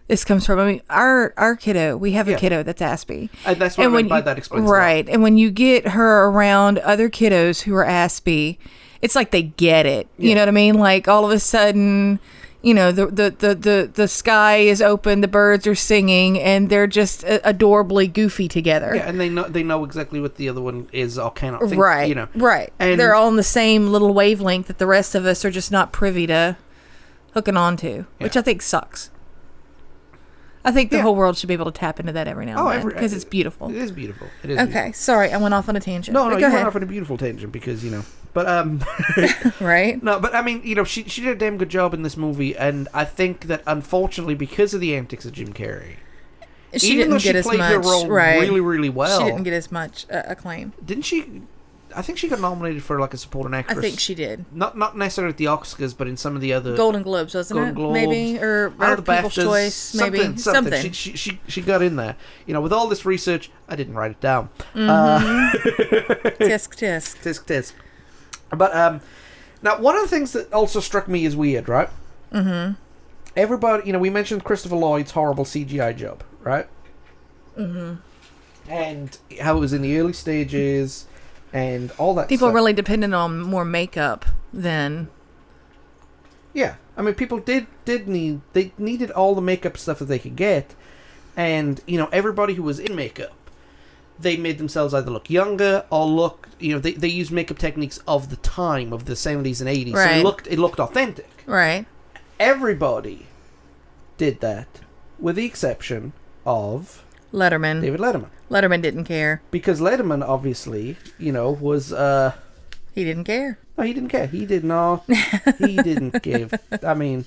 this comes from. I mean, our kiddo, we have a kiddo that's Aspie. And that's what I mean by that explains right. And when you get her around other kiddos who are Aspie, it's like they get it. You know what I mean? Like, all of a sudden, the sky is open, the birds are singing, and they're just adorably goofy together. Yeah, and they know exactly what the other one is or cannot think. Right, right. And they're all on the same little wavelength that the rest of us are just not privy to hooking on to, which I think sucks. I think the whole world should be able to tap into that every now and then, because it's beautiful. It is beautiful. It is okay, beautiful. Sorry, I went off on a tangent. No, you went off on a beautiful tangent because, but, right? No, but I mean, she did a damn good job in this movie, and I think that, unfortunately, because of the antics of Jim Carrey, she didn't get as much, her role really, really well. She didn't get as much acclaim. Didn't she? I think she got nominated for, like, a supporting actress. I think she did. Not necessarily at the Oscars, but in some of the other... Golden Globes, wasn't it? Globes. Maybe? Or the People's BAFTAs, Choice, maybe. Something. She got in there. With all this research, I didn't write it down. Mm-hmm. Tisk, tisk. Tisk, tisk. But, now, one of the things that also struck me as weird, right? Mm-hmm. Everybody, we mentioned Christopher Lloyd's horrible CGI job, right? Mm-hmm. And how it was in the early stages... and all that people stuff. Really depended on more makeup than... Yeah. I mean, people they needed all the makeup stuff that they could get. And, everybody who was in makeup, they made themselves either look younger or look, they used makeup techniques of the time, of the 70s and 80s. Right. So it looked authentic. Right. Everybody did that, with the exception of... Letterman. David Letterman. Letterman didn't care. Because Letterman, obviously, was... He didn't care. No, he didn't care. He did not. He didn't give... I mean...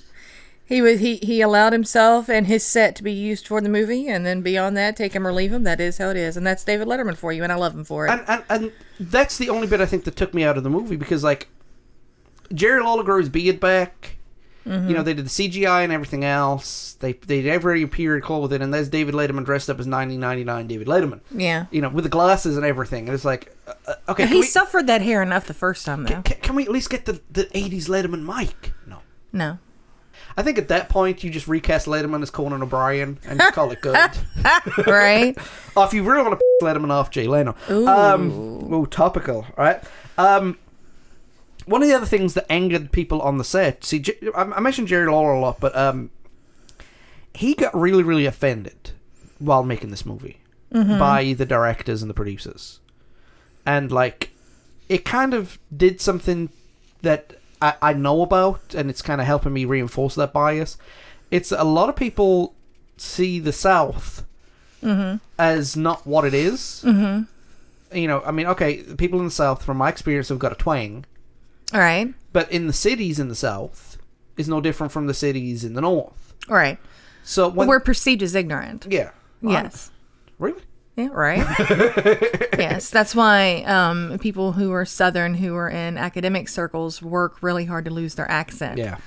He allowed himself and his set to be used for the movie, and then beyond that, take him or leave him. That is how it is, and that's David Letterman for you, and I love him for it. And that's the only bit I think that took me out of the movie, because like Jerry Lawler grew his beard back. Mm-hmm. You know, they did the CGI and everything else. They every appeared clothed in, and there's David Letterman dressed up as 1999 David Letterman. Yeah. You know, with the glasses and everything. And it's like, okay. He suffered that hair enough the first time, though. Can we at least get the 80s Letterman mic? No. I think at that point, you just recast Letterman as Conan O'Brien and just call it good. Right? Oh, if you really want to Letterman off, Jay Leno. Ooh, topical, right? One of the other things that angered people on the set, see, I mentioned Jerry Lawler a lot, but he got really, really offended while making this movie by the directors and the producers. And, like, it kind of did something that I know about, and it's kind of helping me reinforce that bias. It's a lot of people see the South as not what it is. Mm-hmm. You know, I mean, okay, people in the South, from my experience, have got a twang. All right. But in the cities in the South is no different from the cities in the North. All right. So when we're perceived as ignorant. Yeah. Yes. Really? Yeah, right. Yes, that's why people who are Southern, who are in academic circles, work really hard to lose their accent. Yeah.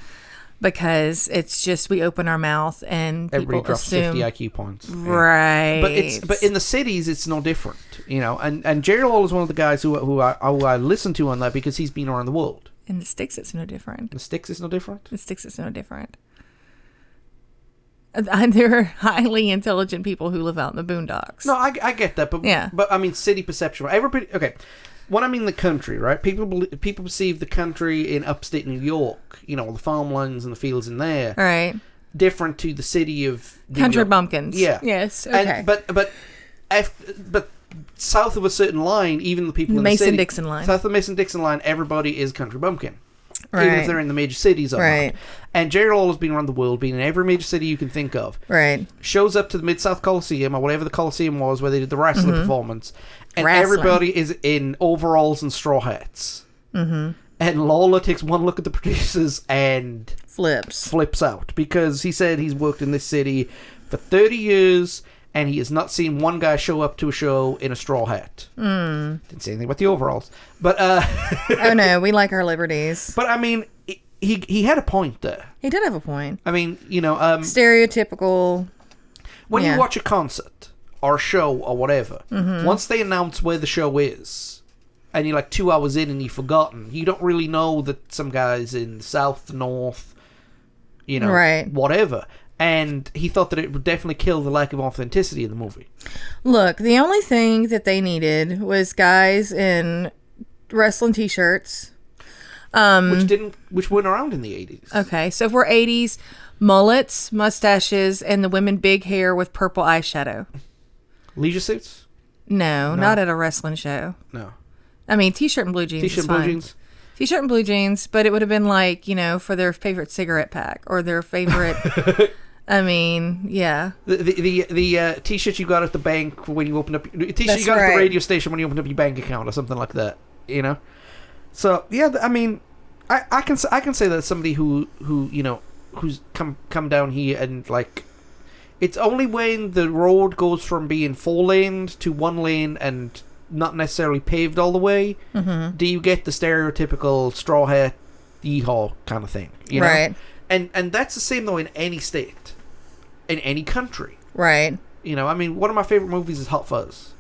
Because it's just, we open our mouth and people everybody drops assume 50 IQ points. Right. Yeah. But in the cities it's no different, you know. And Jerry Lawler is one of the guys who I listen to on that, because he's been around the world. In the sticks it's no different. The sticks is no different? The sticks is no different. And there are highly intelligent people who live out in the boondocks. No, I get that, but yeah. But I mean city perception. Everybody, okay. When I mean the country, right? People perceive the country in upstate New York, you know, the farmlands and the fields in there, right? Different to the city of New country York. bumpkins. Yeah. Yes. Okay. But south of a certain line, even the people in the city, Mason-Dixon line. South of the Mason-Dixon line, everybody is country bumpkin. Right. Even if they're in the major cities or right. not. And Jerry Lawler's been around the world, been in every major city you can think of. Right. Shows up to the Mid-South Coliseum, or whatever the Coliseum was, where they did the wrestling performance. And everybody is in overalls and straw hats. Mm-hmm. And Lawler takes one look at the producers and flips out. Because he said he's worked in this city for 30 years... and he has not seen one guy show up to a show in a straw hat. Didn't say anything about the overalls. But oh no, we like our liberties. But I mean, he had a point there. He did have a point. I mean, you know... stereotypical... When you watch a concert, or a show, or whatever, once they announce where the show is, and you're like 2 hours in and you've forgotten, you don't really know that some guy's in the South, North, you know, right. whatever. And he thought that it would definitely kill the lack of authenticity in the movie. Look, the only thing that they needed was guys in wrestling t-shirts. Which weren't around in the 80s. Okay, so if we're 80s, mullets, mustaches, and the women big hair with purple eyeshadow. Leisure suits? No, not at a wrestling show. No. I mean, t-shirt and blue jeans. T-shirt and blue jeans? T-shirt and blue jeans, but it would have been like, you know, for their favorite cigarette pack or their favorite... I mean, yeah. The t-shirt you got at the bank when you opened up... T-shirt you got at the radio station when you opened up your bank account or something like that, you know? So, yeah, I mean, I can say that somebody who you know, who's come down here and, like... It's only when the road goes from being 4-laned to 1 lane and not necessarily paved all the way, do you get the stereotypical straw hat, yeehaw kind of thing, you know? Right. And that's the same, though, in any state. In any country. Right. You know, I mean, one of my favorite movies is Hot Fuzz.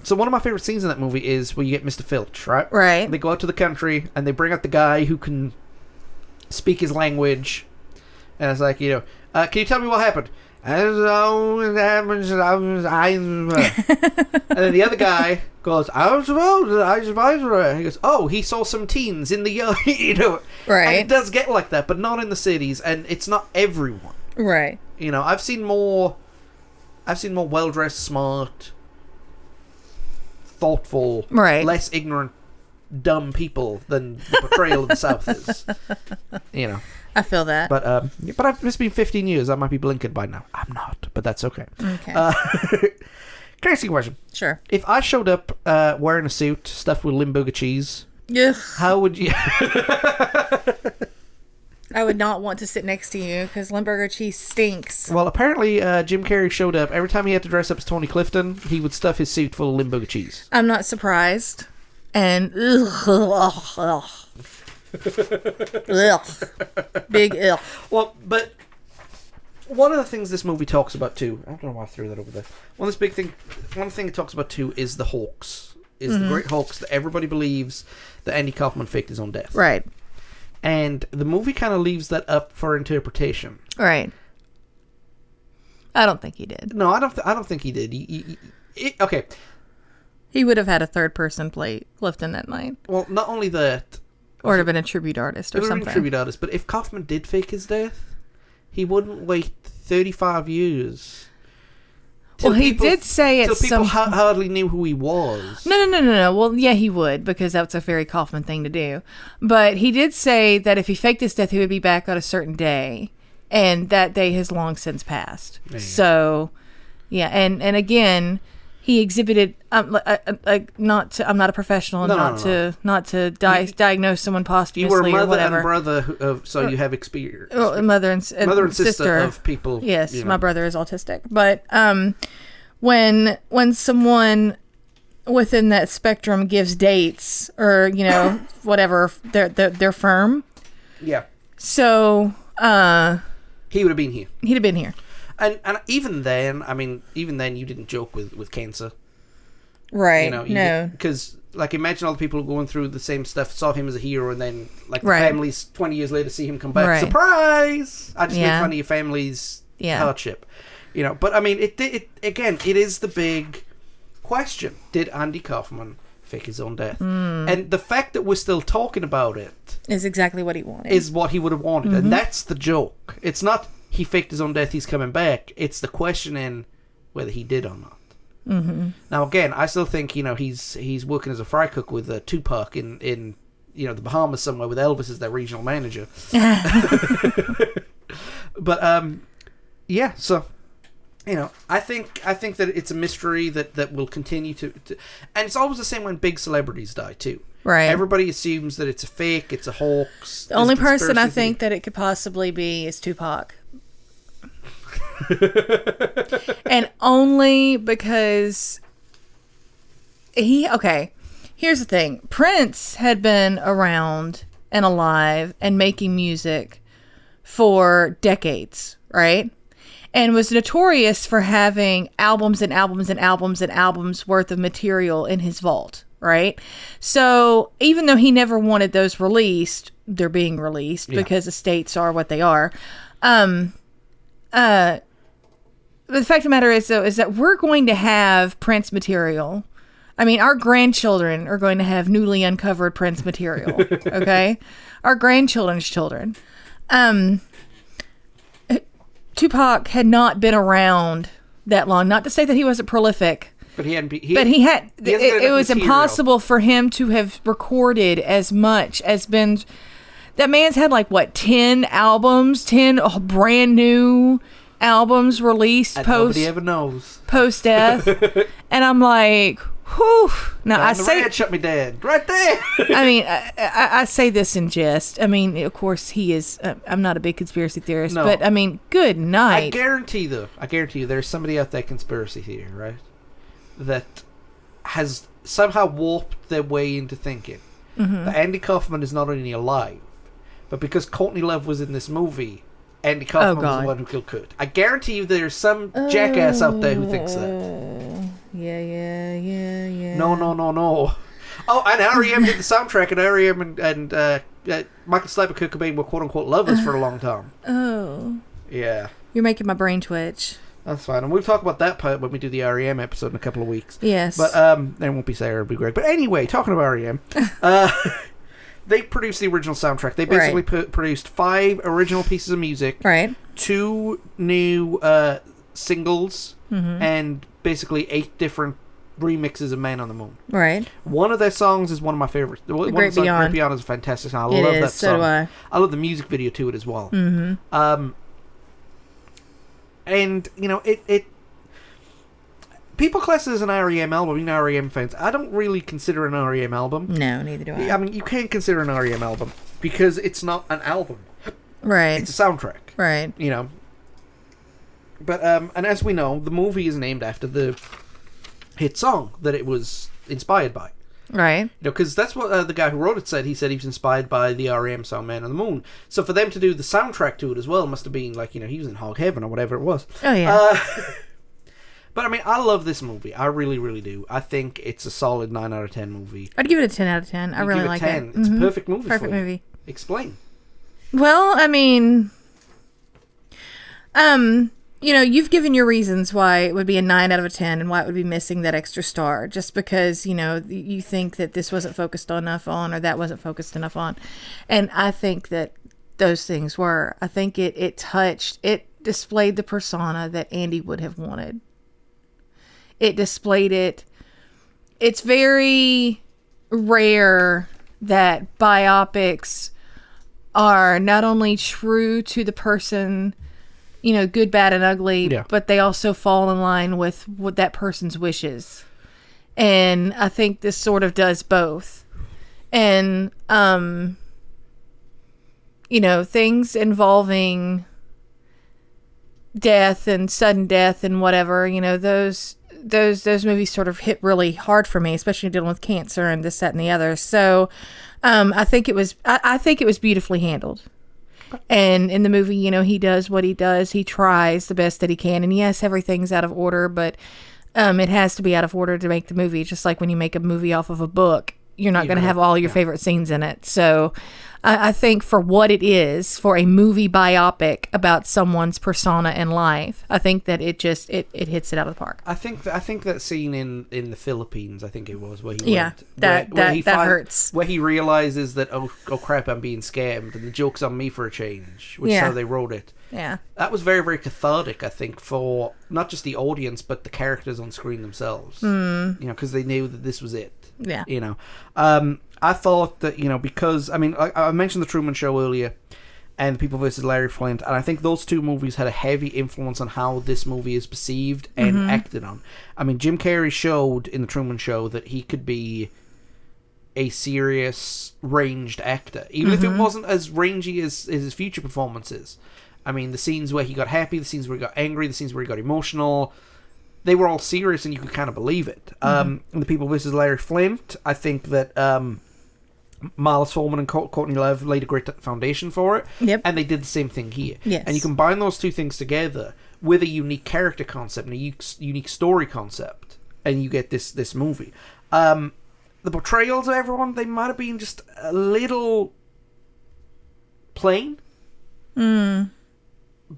So one of my favorite scenes in that movie is where you get Mr. Filch, right? Right. They go out to the country, and they bring out the guy who can speak his language. And it's like, you know, can you tell me what happened? And then the other guy goes, I suppose. He goes, oh, he saw some teens in the yard, you know. Right. And it does get like that, but not in the cities, and it's not everyone. Right. You know, I've seen more well-dressed, smart, thoughtful, less ignorant, dumb people than the portrayal of the South is. You know. I feel that. But it's been 15 years. I might be blinking by now. I'm not, but that's okay. Okay. Can I ask you a question? Sure. If I showed up wearing a suit stuffed with Limburger cheese, yeah, how would you... I would not want to sit next to you because Limburger cheese stinks. Well, apparently Jim Carrey showed up. Every time he had to dress up as Tony Clifton, he would stuff his suit full of Limburger cheese. I'm not surprised. And big ugh. Well, but one of the things this movie talks about too, I don't know why I threw that over there. One thing it talks about too is the hoax. Is the great hoax that everybody believes that Andy Kaufman faked his own death. Right. And the movie kind of leaves that up for interpretation. Right. I don't think he did. No, I don't think he did. Okay. He would have had a third person play Clifton that night. Well, not only that. Or it would have been a tribute artist or something. A tribute artist. But if Kaufman did fake his death, he wouldn't wait 35 years. Well, he did say it. People hardly knew who he was. No. Well, yeah, he would, because that's a very Kaufman thing to do. But he did say that if he faked his death, he would be back on a certain day, and that day has long since passed. Yeah. So, yeah, and again, he exhibited. I'm not a professional, and not to diagnose someone posthumously or whatever. You were mother and brother, so you have experience. Mother and sister of people. Yes, my brother is autistic, but when someone within that spectrum gives dates or whatever, they're firm. Yeah. So he would have been here. He'd have been here. And even then, you didn't joke with cancer. Right. No. Because, imagine all the people going through the same stuff, saw him as a hero, and then, the families 20 years later see him come back. Right. Surprise! I just make fun of your family's hardship. But, it is the big question. Did Andy Kaufman fake his own death? And the fact that we're still talking about it... is exactly what he wanted. Is what he would have wanted. And that's the joke. It's not... he faked his own death, he's coming back. It's the question in whether he did or not. Mm-hmm. Now, again, I still think, he's working as a fry cook with Tupac in the Bahamas somewhere with Elvis as their regional manager. But, yeah, so, I think that it's a mystery that will continue to... And it's always the same when big celebrities die, too. Right. Everybody assumes that it's a fake, it's a hoax. The only person I think that it could possibly be is Tupac. And only because here's the thing. Prince had been around and alive and making music for decades, right? And was notorious for having albums and albums and albums and albums worth of material in his vault, right? So even though he never wanted those released, they're being released because estates are what they are. But the fact of the matter is that we're going to have Prince material. I mean, our grandchildren are going to have newly uncovered Prince material. Okay, our grandchildren's children. Tupac had not been around that long. Not to say that he wasn't prolific, but he hadn't. It was impossible for him to have recorded as much as been. That man's had 10 albums, 10 brand new albums released nobody ever knows post death, and I'm like, whew. Now I say, red shut me dead right there. I mean, I say this in jest. I mean, of course he is. I'm not a big conspiracy theorist, but I mean, good night. I guarantee you, there's somebody out there conspiracy theory, right? That has somehow warped their way into thinking that Andy Kaufman is not only alive, but because Courtney Love was in this movie, Andy Kaufman was the one who killed Kurt. I guarantee you there's some jackass out there who thinks that. Yeah. No. Oh, and R.E.M. did the soundtrack, and R.E.M. and Michael Stipe and Kurt Cobain were quote-unquote lovers for a long time. Oh. Yeah. You're making my brain twitch. That's fine. And we'll talk about that part when we do the R.E.M. episode in a couple of weeks. Yes. But there won't be Sarah, it'll be Greg. But anyway, talking about R.E.M., they produced the original soundtrack. They basically produced 5 original pieces of music, 2 new singles, and basically 8 different remixes of Man on the Moon. Right. One of their songs is one of my favorites. Great Beyond. Great Beyond is a fantastic song. I love that song. So do I. I love the music video to it as well. Mm-hmm. And it people class it as an R.E.M. album. R.E.M. fans. I don't really consider an R.E.M. album. No, neither do I. I mean, you can't consider an R.E.M. album because it's not an album. Right. It's a soundtrack. Right. You know. But, and as we know, the movie is named after the hit song that it was inspired by. Right. You know, because that's what the guy who wrote it said. He said he was inspired by the R.E.M. song Man on the Moon. So for them to do the soundtrack to it as well must have been like, you know, he was in Hog Heaven or whatever it was. Oh, yeah. But, I mean, I love this movie. I really, really do. I think it's a solid 9 out of 10 movie. I'd give it a 10 out of 10. I really like it. 10. It's a perfect movie Perfect for you. movie. Explain. Well, I mean, you know, you've given your reasons why it would be a 9 out of 10 and why it would be missing that extra star, just because, you know, you think that this wasn't focused enough on or that wasn't focused enough on. And I think that those things were. I think it displayed the persona that Andy would have wanted. It displayed it. It's very rare that biopics are not only true to the person, you know, good, bad, and ugly, but they also fall in line with what that person's wishes. And I think this sort of does both. And, you know, things involving death and sudden death and whatever, you know, those movies sort of hit really hard for me, especially dealing with cancer and this, that, and the other. So, I think it was beautifully handled. And in the movie, you know, he does what he does. He tries the best that he can. And yes, everything's out of order, but it has to be out of order to make the movie. Just like when you make a movie off of a book, you're not going to have all your favorite scenes in it. So I think for what it is, for a movie biopic about someone's persona and life, I think that it hits it out of the park. I think that scene in the Philippines, I think it was, where he went, that hurts. Where he realizes that, oh crap, I'm being scammed, and the joke's on me for a change, which is how they wrote it. Yeah. That was very, very cathartic, I think, for not just the audience, but the characters on screen themselves. You know, because they knew that this was it. Yeah. You know, I thought that, you know, because, I mean, I mentioned The Truman Show earlier and The People vs. Larry Flint, and I think those two movies had a heavy influence on how this movie is perceived and acted on. I mean, Jim Carrey showed in The Truman Show that he could be a serious, ranged actor, even if it wasn't as rangy as his future performances. I mean, the scenes where he got happy, the scenes where he got angry, the scenes where he got emotional, they were all serious and you could kind of believe it. The People vs. Larry Flint, I think that Miles Forman and Courtney Love laid a great foundation for it. Yep. And they did the same thing here. Yes. And you combine those two things together with a unique character concept and a unique story concept, and you get this movie. The portrayals of everyone, they might have been just a little plain.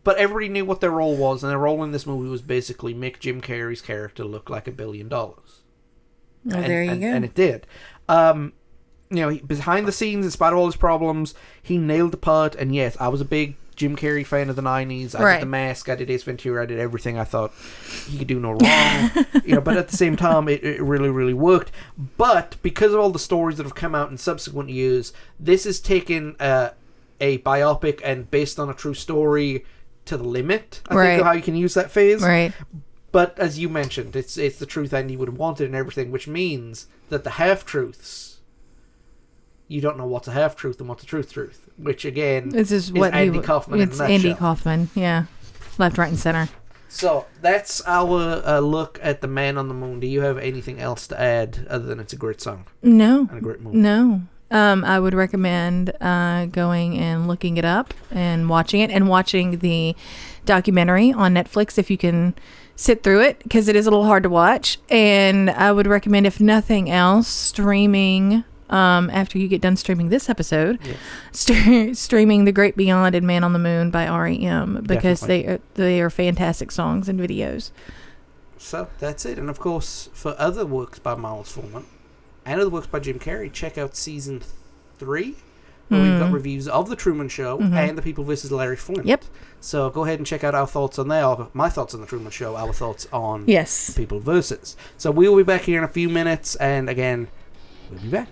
But everybody knew what their role was, and their role in this movie was basically make Jim Carrey's character look like $1 billion. Well, there you go. And it did. You know, behind the scenes, in spite of all his problems, he nailed the part. And yes, I was a big Jim Carrey fan of the 90s. I did The Mask, I did Ace Ventura, I did everything. I thought he could do no wrong. You know, but at the same time, it really, really worked. But because of all the stories that have come out in subsequent years, this is taken a biopic and based on a true story to the limit, I think, of how you can use that phrase. Right. But as you mentioned, it's the truth Andy would have wanted and everything, which means that the half-truths, you don't know what's a half-truth and what's a truth, which again this is what Andy Kaufman in a nutshell. Andy Kaufman, yeah. Left, right, and center. So that's our look at The Man on the Moon. Do you have anything else to add other than it's a great song? No. And a great movie? No. I would recommend going and looking it up and watching it, and watching the documentary on Netflix if you can sit through it, because it is a little hard to watch. And I would recommend, if nothing else, streaming after you get done streaming this episode, streaming The Great Beyond and Man on the Moon by R.E.M. because they are fantastic songs and videos. So that's it. And of course, for other works by Miles Forman and other works by Jim Carrey, check out season 3, where we've got reviews of The Truman Show and The People vs. Larry Flint. Yep. So go ahead and check out our thoughts on there, my thoughts on The Truman Show, our thoughts on The People versus. So we will be back here in a few minutes, and again, we'll be back.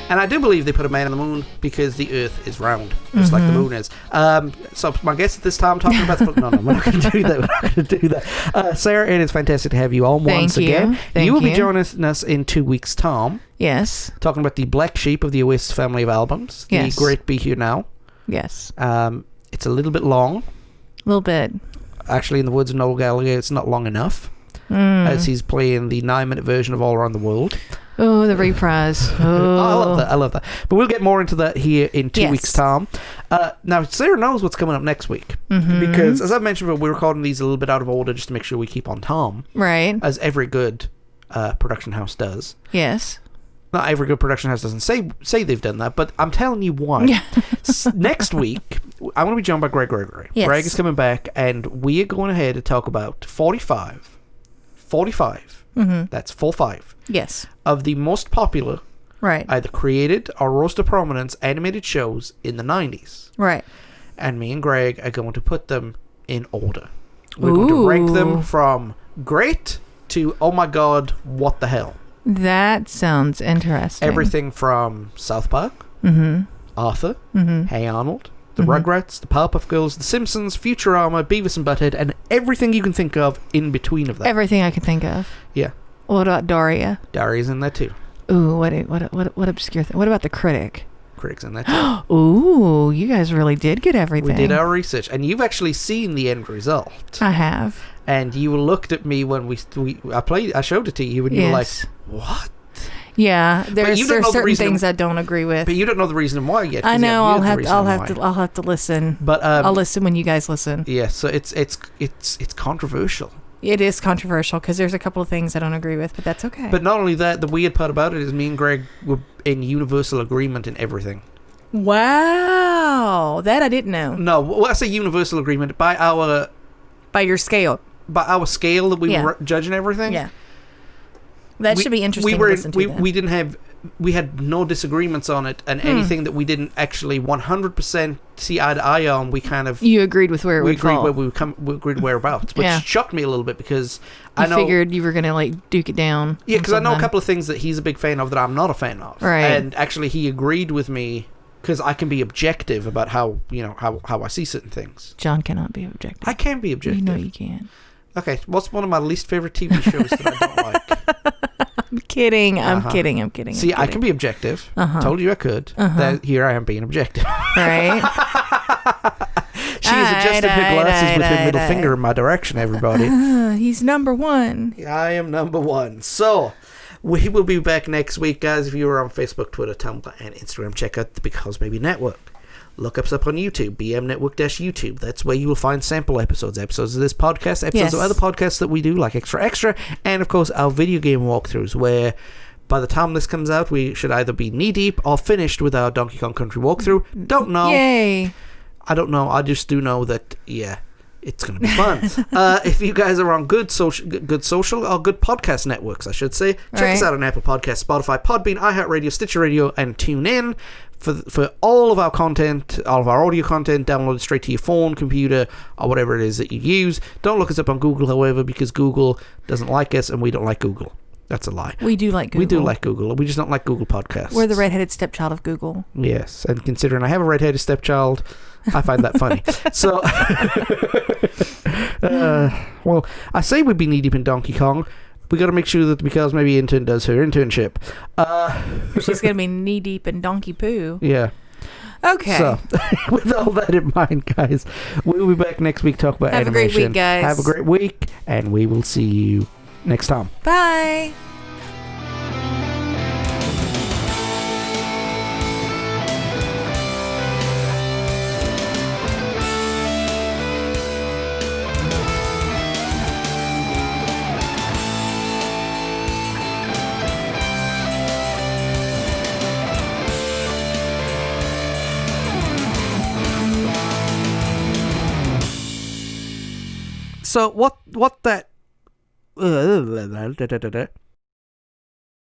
And I do believe they put a man on the moon because the Earth is round, just like the moon is. So my guess at this time talking about the... No, we're not going to do that. We're not going to do that. Sarah, it is fantastic to have you on once again. You will be joining us in 2 weeks' time. Yes. Talking about the Black Sheep of the Oasis family of albums. The Great Be Here Now. Yes. It's a little bit long. A little bit. Actually, in the words of Noel Gallagher, it's not long enough. As he's playing the 9-minute version of All Around the World. Oh, the reprise. Oh. I love that. But we'll get more into that here in 2 weeks' time. Now, Sarah knows what's coming up next week. Because, as I mentioned, we're recording these a little bit out of order just to make sure we keep on time. Right. As every good production house does. Yes. Not every good production house doesn't say they've done that, but I'm telling you why. Next week, I'm going to be joined by Greg Gregory. Yes. Greg is coming back, and we are going ahead to talk about 45, that's 45, yes, of the most popular, right, either created or rose to prominence animated shows in the 90s. Right. And me and Greg are going to put them in order. We're going to rank them from great to, oh my god, what the hell. That sounds interesting. Everything from South Park, Arthur, Hey Arnold, the Rugrats, the Powerpuff Girls, the Simpsons, Futurama, Beavis and Butthead, and everything you can think of in between of that. Everything I can think of. Yeah. What about Daria? Daria's in that too. Ooh, what obscure thing? What about the Critic? Critic's in that too. Ooh, you guys really did get everything. We did our research, and you've actually seen the end result. I have. And you looked at me when I showed it to you, and you were like, "What?" Yeah, there's certain things I don't agree with. But you don't know the reason why yet. I know. I'll have to listen. But I'll listen when you guys listen. Yeah, so it's controversial. It is controversial because there's a couple of things I don't agree with, but that's okay. But not only that, the weird part about it is me and Greg were in universal agreement in everything. Wow, that I didn't know. No, well, I say universal agreement by your scale. By our scale that we were judging everything. Yeah. That should be interesting to listen to. We had no disagreements on it, and anything that we didn't actually 100% see eye to eye on, we kind of... You agreed with where we agreed whereabouts, which shocked me a little bit because I figured you were going to like duke it down. Yeah, because I know a couple of things that he's a big fan of that I'm not a fan of. Right. And actually he agreed with me because I can be objective about how I see certain things. John cannot be objective. I can be objective. You know you can. Okay, what's one of my least favorite TV shows that I don't like? I'm kidding. I'm kidding. See, I can be objective. Told you I could. Here I am being objective. Right. She has adjusted her glasses with her middle finger in my direction, everybody. He's number one. I am number one. So, we will be back next week, guys. If you are on Facebook, Twitter, Tumblr, and Instagram, check out the Because Maybe Network. Look us up on YouTube, BM Network-YouTube. That's where you will find sample episodes of this podcast, episodes of other podcasts that we do, like Extra, and of course our video game walkthroughs, where by the time this comes out, we should either be knee-deep or finished with our Donkey Kong Country walkthrough. Don't know. Yay. I don't know. I just do know that, it's going to be fun. If you guys are on good social or good podcast networks, I should say, check us out on Apple Podcasts, Spotify, Podbean, iHeartRadio, Stitcher Radio, and TuneIn. For all of our content, all of our audio content, downloaded straight to your phone, computer, or whatever it is that you use. Don't look us up on Google, however, because Google doesn't like us, and we don't like Google. That's a lie. We do like Google. We do like Google. We just don't like Google Podcasts. We're the redheaded stepchild of Google. Yes, and considering I have a redheaded stepchild, I find that funny. So, well, I say we'd be knee-deep in Donkey Kong. We got to make sure that Because Maybe Intern does her internship. She's going to be knee-deep in Donkey Poo. Yeah. Okay. So, with all that in mind, guys, we'll be back next week to talk about animation. Have a great week, guys. Have a great week, and we will see you next time. Bye. So what that